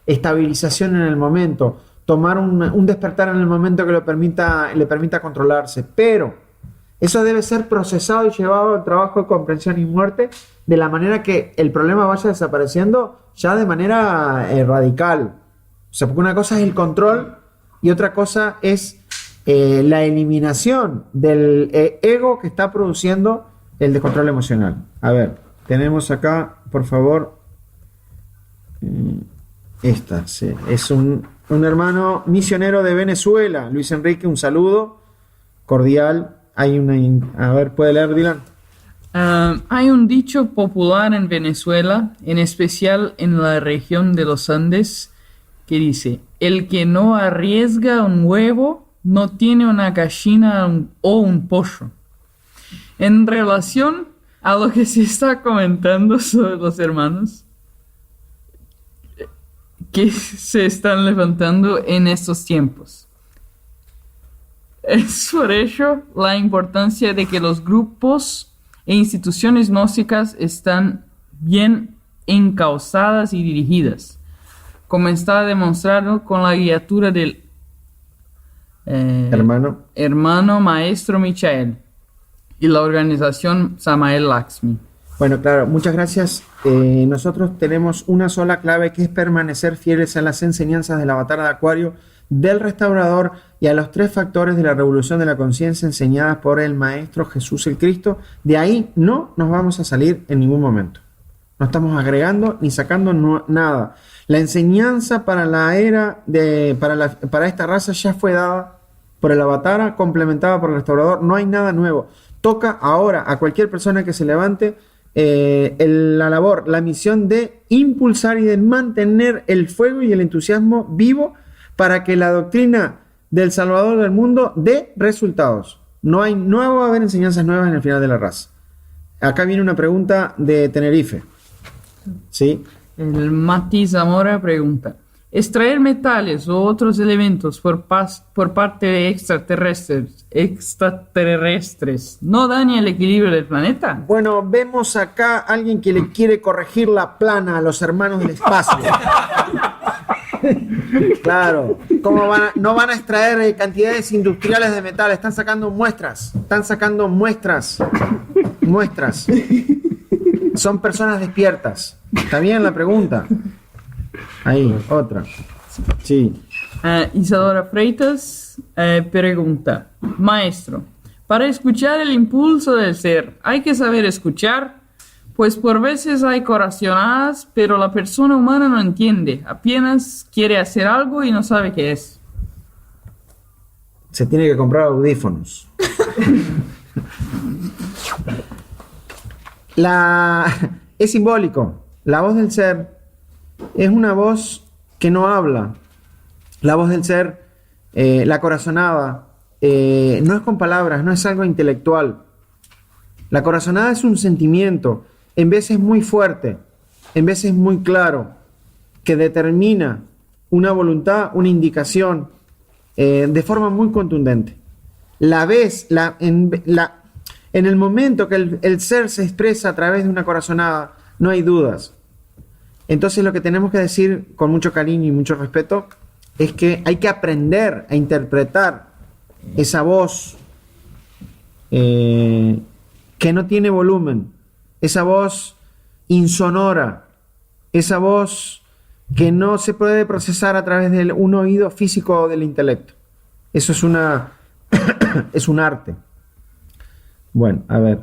estabilización en el momento, tomar un despertar en el momento que le permita controlarse, pero eso debe ser procesado y llevado al trabajo de comprensión y muerte de la manera que el problema vaya desapareciendo ya de manera radical. O sea, porque una cosa es el control y otra cosa es la eliminación del ego que está produciendo el descontrol emocional. A ver, tenemos acá, por favor, esta, sí, es un hermano misionero de Venezuela, Luis Enrique, un saludo cordial. A ver, ¿puede leer, Dylan? Hay un dicho popular en Venezuela, en especial en la región de los Andes, que dice: el que no arriesga un huevo no tiene una gallina o un pollo. En relación a lo que se está comentando sobre los hermanos que se están levantando en estos tiempos, es por ello la importancia de que los grupos e instituciones gnósticas están bien encauzadas y dirigidas, como está demostrado con la guiatura del hermano maestro Michael y la organización Samael Lakshmi. Bueno, claro, muchas gracias. Nosotros tenemos una sola clave, que es permanecer fieles a las enseñanzas del avatar de Acuario, del restaurador, y a los 3 factores de la revolución de la conciencia enseñadas por el Maestro Jesús el Cristo. De ahí no nos vamos a salir en ningún momento. No estamos agregando ni sacando nada. La enseñanza para la era para esta raza ya fue dada por el avatar, complementada por el restaurador. No hay nada nuevo. Toca ahora a cualquier persona que se levante la labor, la misión de impulsar y de mantener el fuego y el entusiasmo vivo para que la doctrina del Salvador del mundo dé resultados. No va a haber enseñanzas nuevas en el final de la raza. Acá viene una pregunta de Tenerife. ¿Sí? El Mati Zamora pregunta: ¿extraer metales u otros elementos por parte de extraterrestres no daña el equilibrio del planeta? Bueno, vemos acá a alguien que le quiere corregir la plana a los hermanos del espacio. Claro, no van a extraer cantidades industriales de metal, están sacando muestras. Son personas despiertas. ¿Está bien la pregunta? Ahí, otra. Sí. Isadora Freitas pregunta: maestro, para escuchar el impulso del ser, ¿hay que saber escuchar? Pues por veces hay corazonadas, pero la persona humana no entiende. Apenas quiere hacer algo y no sabe qué es. Se tiene que comprar audífonos. Es simbólico. La voz del ser es una voz que no habla. La voz del ser, la corazonada, no es con palabras, no es algo intelectual. La corazonada es un sentimiento, en veces muy fuerte, en veces muy claro, que determina una voluntad, una indicación, de forma muy contundente. En el momento que el ser se expresa a través de una corazonada, no hay dudas. Entonces lo que tenemos que decir con mucho cariño y mucho respeto es que hay que aprender a interpretar esa voz que no tiene volumen, esa voz insonora, esa voz que no se puede procesar a través de un oído físico o del intelecto. Eso es es un arte. Bueno, a ver,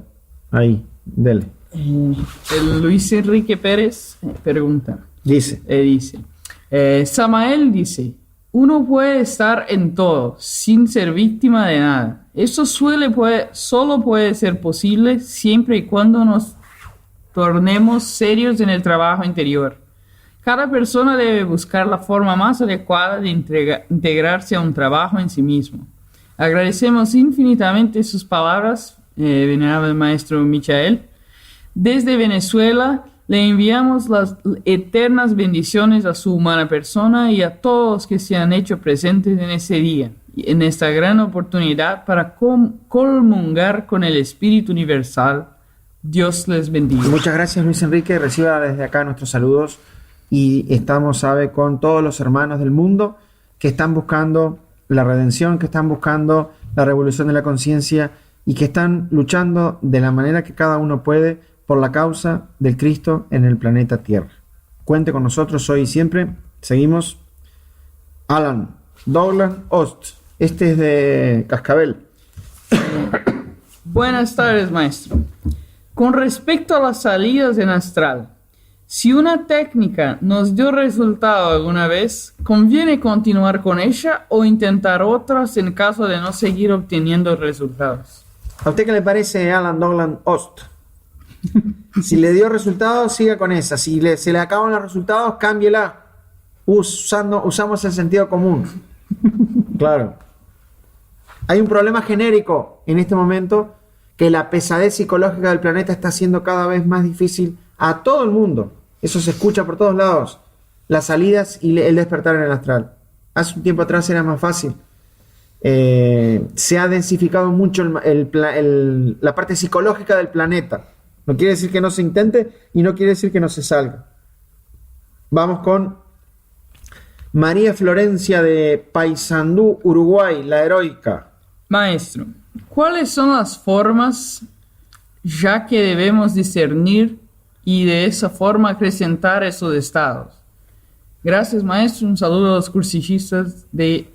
ahí, dele. El Luis Enrique Pérez pregunta. Dice. Samael dice: uno puede estar en todo sin ser víctima de nada. Eso solo puede ser posible siempre y cuando nos tornemos serios en el trabajo interior. Cada persona debe buscar la forma más adecuada de integrarse a un trabajo en sí mismo. Agradecemos infinitamente sus palabras, venerable maestro Michael. Desde Venezuela le enviamos las eternas bendiciones a su humana persona y a todos los que se han hecho presentes en ese día, en esta gran oportunidad para comulgar con el Espíritu Universal. Dios les bendiga. Muchas gracias, Luis Enrique. Reciba desde acá nuestros saludos y estamos, sabe, con todos los hermanos del mundo que están buscando la redención, que están buscando la revolución de la conciencia y que están luchando de la manera que cada uno puede por la causa del Cristo en el planeta Tierra. Cuente con nosotros hoy y siempre. Seguimos. Alan Douglas Ost. Este es de Cascabel. Buenas tardes, maestro. Con respecto a las salidas en astral, si una técnica nos dio resultado alguna vez, ¿conviene continuar con ella o intentar otras en caso de no seguir obteniendo resultados? ¿A usted qué le parece, Alan Douglas Ost? Si le dio resultados, siga con esa. Si se le acaban los resultados, cámbiela. Usamos el sentido común. Claro. Hay un problema genérico en este momento, que la pesadez psicológica del planeta está haciendo cada vez más difícil a todo el mundo. Eso se escucha por todos lados. Las salidas y el despertar en el astral. Hace un tiempo atrás era más fácil. Se ha densificado mucho la parte psicológica del planeta. No quiere decir que no se intente y no quiere decir que no se salga. Vamos con María Florencia de Paysandú, Uruguay, la heroica. Maestro, ¿cuáles son las formas ya que debemos discernir y de esa forma acrecentar esos estados? Gracias, maestro. Un saludo a los cursillistas de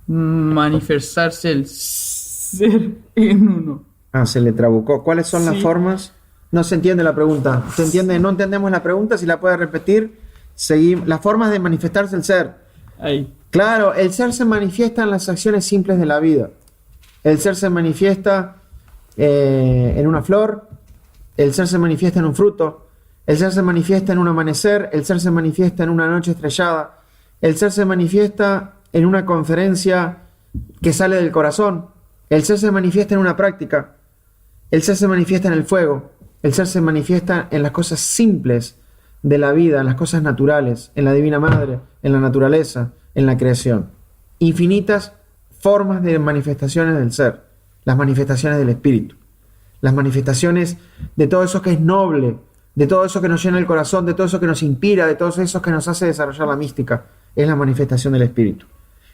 manifestarse el ser en uno. Se le trabucó. ¿Cuáles son las formas? No se entiende la pregunta. ¿Se entiende? No entendemos la pregunta. Si la puede repetir. Seguimos. Las formas de manifestarse el ser. Ahí. Claro, el ser se manifiesta en las acciones simples de la vida. El ser se manifiesta en una flor. El ser se manifiesta en un fruto. El ser se manifiesta en un amanecer. El ser se manifiesta en una noche estrellada. El ser se manifiesta en una conferencia que sale del corazón. El ser se manifiesta en una práctica. El ser se manifiesta en el fuego. El ser se manifiesta en las cosas simples de la vida, en las cosas naturales, en la Divina Madre, en la naturaleza, en la creación. Infinitas formas de manifestaciones del ser. Las manifestaciones del espíritu. Las manifestaciones de todo eso que es noble, de todo eso que nos llena el corazón, de todo eso que nos inspira, de todo eso que nos hace desarrollar la mística. Es la manifestación del espíritu.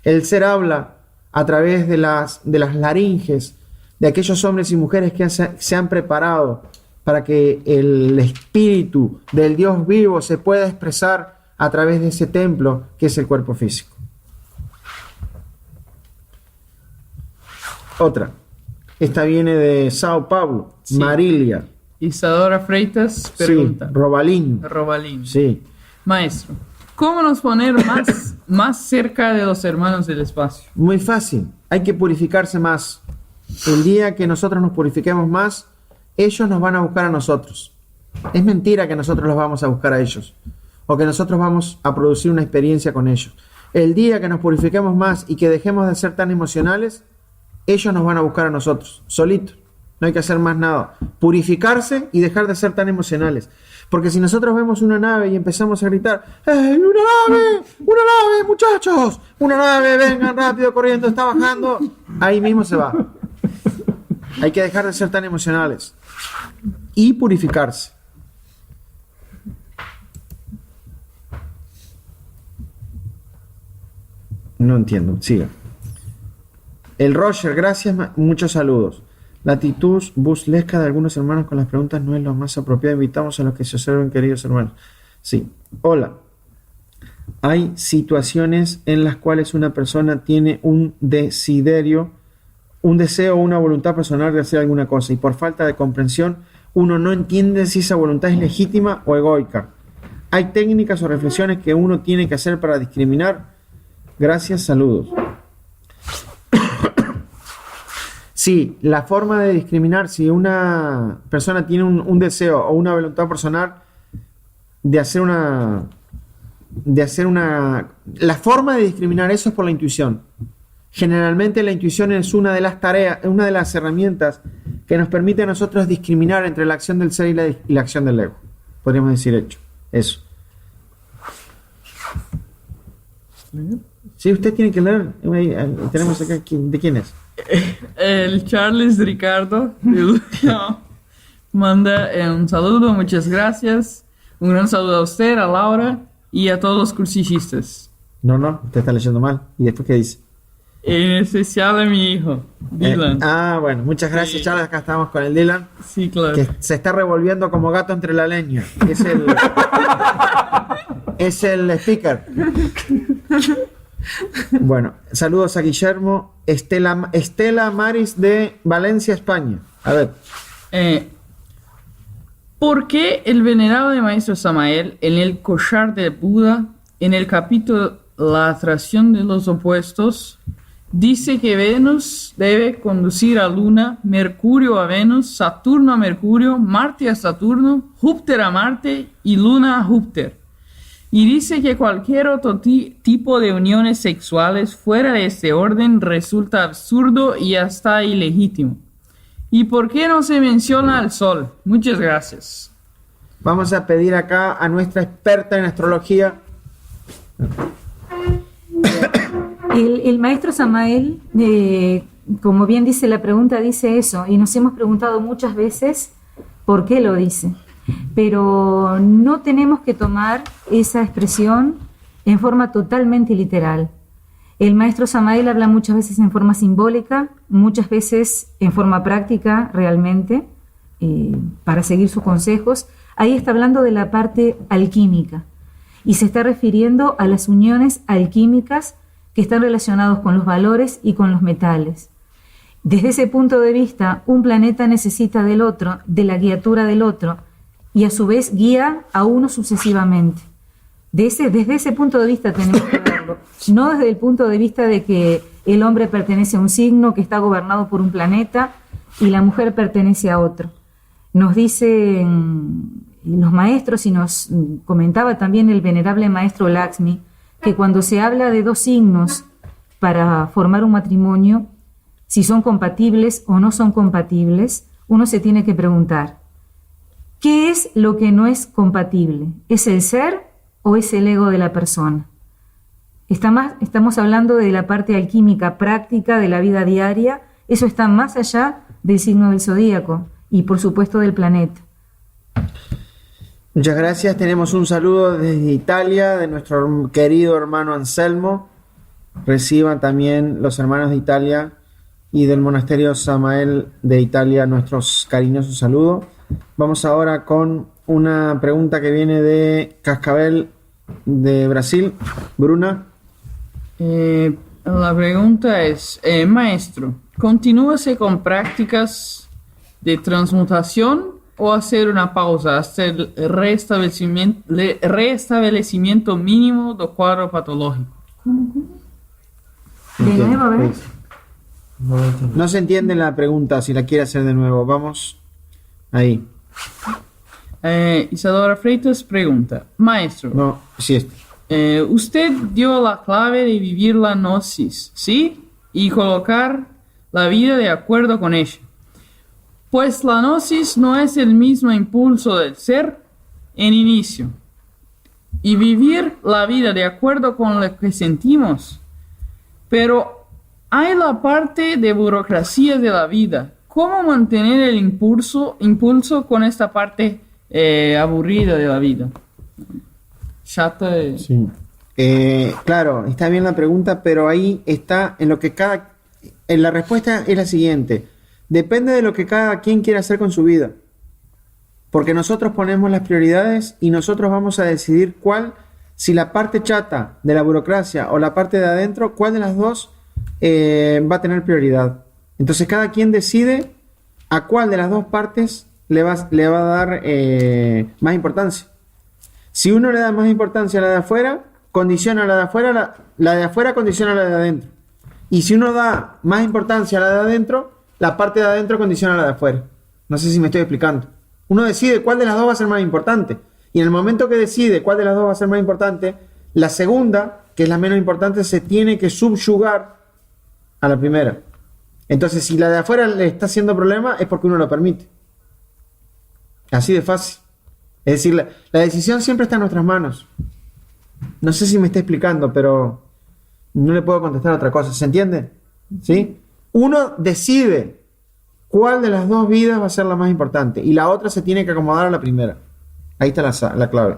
El ser habla a través de las laringes de aquellos hombres y mujeres que se han preparado para que el espíritu del Dios vivo se pueda expresar a través de ese templo que es el cuerpo físico. Otra. Esta viene de Sao Paulo, sí. Marilia. Isadora Freitas pregunta. Sí, Robalín. Sí. Maestro, ¿cómo nos poner más cerca de los hermanos del espacio? Muy fácil. Hay que purificarse más. El día que nosotros nos purifiquemos más, ellos nos van a buscar a nosotros. Es mentira que nosotros los vamos a buscar a ellos o que nosotros vamos a producir una experiencia con ellos. El día que nos purifiquemos más y que dejemos de ser tan emocionales, ellos nos van a buscar a nosotros, solitos. No hay que hacer más nada. Purificarse y dejar de ser tan emocionales. Porque si nosotros vemos una nave y empezamos a gritar, ¡Hey, una nave! ¡Una nave, muchachos! ¡Una nave! ¡Vengan rápido, corriendo! ¡Está bajando! Ahí mismo se va. Hay que dejar de ser tan emocionales. Y purificarse. No entiendo. Siga. El Roger, gracias. Muchos saludos. La actitud buslesca de algunos hermanos con las preguntas no es lo más apropiado. Invitamos a los que se observen, queridos hermanos. Sí. Hola. Hay situaciones en las cuales una persona tiene un deseo o una voluntad personal de hacer alguna cosa y por falta de comprensión uno no entiende si esa voluntad es legítima o egoica. Hay técnicas o reflexiones que uno tiene que hacer para discriminar. Gracias, saludos. Sí, la forma de discriminar, si una persona tiene un deseo o una voluntad personal de hacer una... La forma de discriminar eso es por la intuición. Generalmente la intuición es una de las tareas, una de las herramientas que nos permite a nosotros discriminar entre la acción del ser y la acción del ego. Podríamos decir eso. Sí, usted tiene que leer. Tenemos acá, ¿de quién es? El Charles Ricardo manda un saludo, muchas gracias. Un gran saludo a usted, a Laura, y a todos los cursichistas. No, usted está leyendo mal. ¿Y después qué dice? En especial a mi hijo, Dylan. Bueno, muchas gracias, Sí. Charles. Acá estamos con el Dylan, Sí, claro. que se está revolviendo como gato entre la leña. Es el speaker. Bueno, saludos a Guillermo. Estela Maris de Valencia, España. A ver, ¿Por qué el venerable maestro Samael en el Koshar de Buda, en el capítulo La atracción de los opuestos, dice que Venus debe conducir a Luna, Mercurio a Venus, Saturno a Mercurio, Marte a Saturno, Júpiter a Marte y Luna a Júpiter? Y dice que cualquier otro tipo de uniones sexuales fuera de este orden resulta absurdo y hasta ilegítimo. ¿Y por qué no se menciona al Sol? Muchas gracias. vamos a pedir acá a nuestra experta en astrología. El maestro Samael, como bien dice la pregunta, dice eso, y nos hemos preguntado muchas veces por qué lo dice. Pero no tenemos que tomar esa expresión en forma totalmente literal. El maestro Samael habla muchas veces en forma simbólica, muchas veces en forma práctica realmente, para seguir sus consejos. Ahí está hablando de la parte alquímica y se está refiriendo a las uniones alquímicas que están relacionados con los valores y con los metales. Desde ese punto de vista, un planeta necesita del otro, de la guiatura del otro, y a su vez guía a uno sucesivamente. Desde ese punto de vista tenemos que verlo, no desde el punto de vista de que el hombre pertenece a un signo que está gobernado por un planeta y la mujer pertenece a otro. Nos dicen los maestros, y nos comentaba también el venerable maestro Lakshmi, que cuando se habla de dos signos para formar un matrimonio, si son compatibles o no son compatibles, uno se tiene que preguntar, ¿qué es lo que no es compatible? ¿Es el ser o es el ego de la persona? Estamos hablando de la parte alquímica práctica de la vida diaria. Eso está más allá del signo del zodíaco y por supuesto del planeta. Muchas gracias. Tenemos un saludo desde Italia de nuestro querido hermano Anselmo. Reciban también los hermanos de Italia y del monasterio Samael de Italia nuestros cariñosos saludos. Vamos ahora con una pregunta que viene de Cascabel de Brasil. Bruna. La pregunta es, maestro, ¿continúase con prácticas de transmutación o hacer una pausa hasta el restablecimiento mínimo del cuadro patológico? De nuevo, a ver. No se entiende la pregunta, si la quiere hacer de nuevo. Vamos ahí. Isadora Freitas pregunta, maestro, No, sí, usted dio la clave de vivir la gnosis, ¿sí? Y colocar la vida de acuerdo con ella. Pues la gnosis no es el mismo impulso del ser en inicio. Y vivir la vida de acuerdo con lo que sentimos. Pero hay la parte de burocracia de la vida. ¿Cómo mantener el impulso con esta parte aburrida de la vida? Chata de... Sí. Claro, está bien la pregunta, pero ahí está en lo que la respuesta es la siguiente. Depende de lo que cada quien quiera hacer con su vida. Porque nosotros ponemos las prioridades y nosotros vamos a decidir si la parte chata de la burocracia o la parte de adentro, cuál de las dos va a tener prioridad. Entonces cada quien decide a cuál de las dos partes le va a dar más importancia. Si uno le da más importancia a la de afuera, condiciona a la de afuera, la de afuera condiciona a la de adentro. Y si uno da más importancia a la de adentro, la parte de adentro condiciona a la de afuera. No sé si me estoy explicando. Uno decide cuál de las dos va a ser más importante. Y en el momento que decide cuál de las dos va a ser más importante, la segunda, que es la menos importante, se tiene que subyugar a la primera. Entonces, si la de afuera le está haciendo problema, es porque uno lo permite. Así de fácil. Es decir, la decisión siempre está en nuestras manos. No sé si me está explicando, pero no le puedo contestar otra cosa. ¿Se entiende? ¿Sí? Uno decide cuál de las dos vidas va a ser la más importante y la otra se tiene que acomodar a la primera. Ahí está la clave.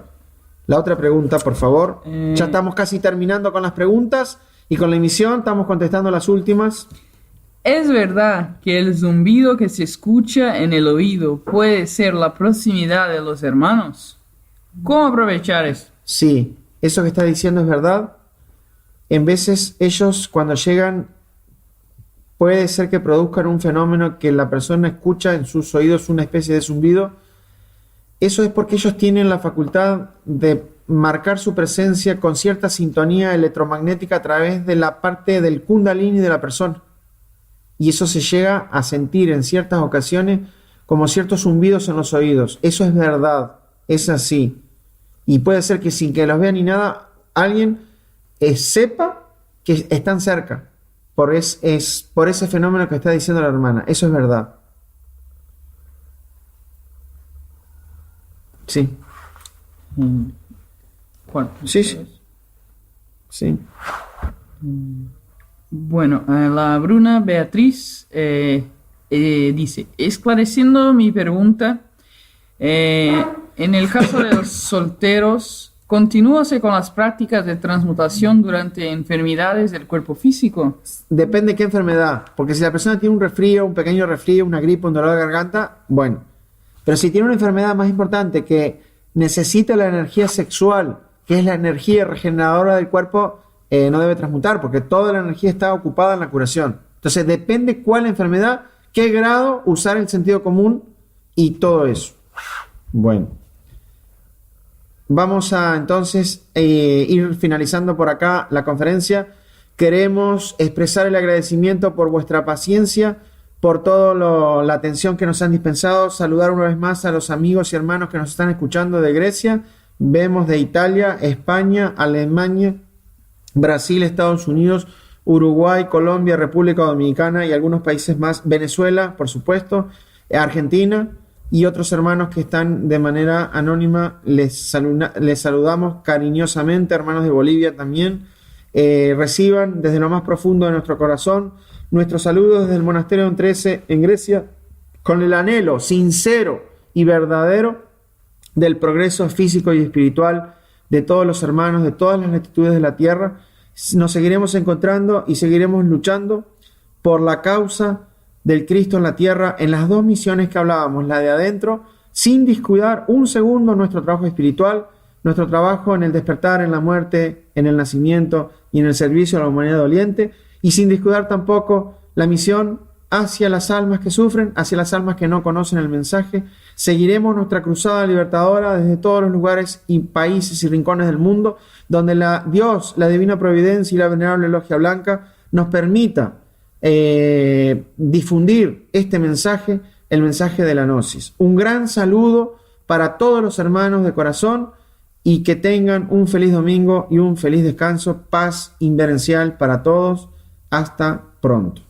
La otra pregunta, por favor. Ya estamos casi terminando con las preguntas y con la emisión. Estamos contestando las últimas. ¿Es verdad que el zumbido que se escucha en el oído puede ser la proximidad de los hermanos? ¿Cómo aprovechar eso? Sí, eso que está diciendo es verdad. En veces ellos cuando llegan puede ser que produzcan un fenómeno que la persona escucha en sus oídos, una especie de zumbido. Eso es porque ellos tienen la facultad de marcar su presencia con cierta sintonía electromagnética a través de la parte del kundalini de la persona. Y eso se llega a sentir en ciertas ocasiones como ciertos zumbidos en los oídos. Eso es verdad, es así. Y puede ser que sin que los vean ni nada, alguien sepa que están cerca por ese fenómeno que está diciendo la hermana. Eso es verdad. Sí. ¿Cuál? Sí. Bueno, la Bruna Beatriz dice, esclareciendo mi pregunta, en el caso de los solteros, ¿continúase con las prácticas de transmutación durante enfermedades del cuerpo físico? Depende de qué enfermedad, porque si la persona tiene un resfrío, un pequeño resfrío, una gripe, un dolor de garganta, bueno. Pero si tiene una enfermedad más importante que necesita la energía sexual, que es la energía regeneradora del cuerpo, no debe transmutar, porque toda la energía está ocupada en la curación. Entonces depende cuál enfermedad, qué grado, usar el sentido común y todo eso. Bueno, vamos a entonces ir finalizando por acá la conferencia. Queremos expresar el agradecimiento por vuestra paciencia, por toda la atención que nos han dispensado. Saludar una vez más a los amigos y hermanos que nos están escuchando de Grecia. Vemos de Italia, España, Alemania, Brasil, Estados Unidos, Uruguay, Colombia, República Dominicana y algunos países más, Venezuela, por supuesto, Argentina y otros hermanos que están de manera anónima. Les saludamos cariñosamente, hermanos de Bolivia también. Reciban desde lo más profundo de nuestro corazón nuestros saludos desde el monasterio de 13 en Grecia, con el anhelo sincero y verdadero del progreso físico y espiritual de todos los hermanos de todas las latitudes de la tierra. Nos seguiremos encontrando y seguiremos luchando por la causa del Cristo en la tierra en las dos misiones que hablábamos, la de adentro, sin descuidar un segundo nuestro trabajo espiritual, nuestro trabajo en el despertar, en la muerte, en el nacimiento y en el servicio a la humanidad doliente, y sin descuidar tampoco la misión hacia las almas que sufren, hacia las almas que no conocen el mensaje. Seguiremos nuestra cruzada libertadora desde todos los lugares y países y rincones del mundo, donde Dios, la Divina Providencia y la Venerable Logia Blanca nos permita difundir este mensaje, el mensaje de la Gnosis. Un gran saludo para todos los hermanos de corazón y que tengan un feliz domingo y un feliz descanso, paz inverencial para todos. Hasta pronto.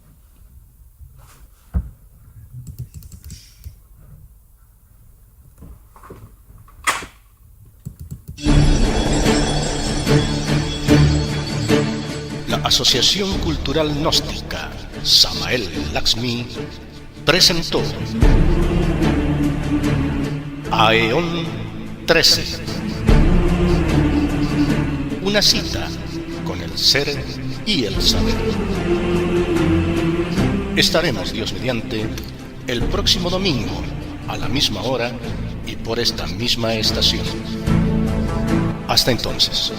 La Asociación Cultural Gnóstica Samael Laxmi presentó Aeón 13, una cita con el ser y el saber. Estaremos, Dios mediante, el próximo domingo a la misma hora y por esta misma estación. Hasta entonces.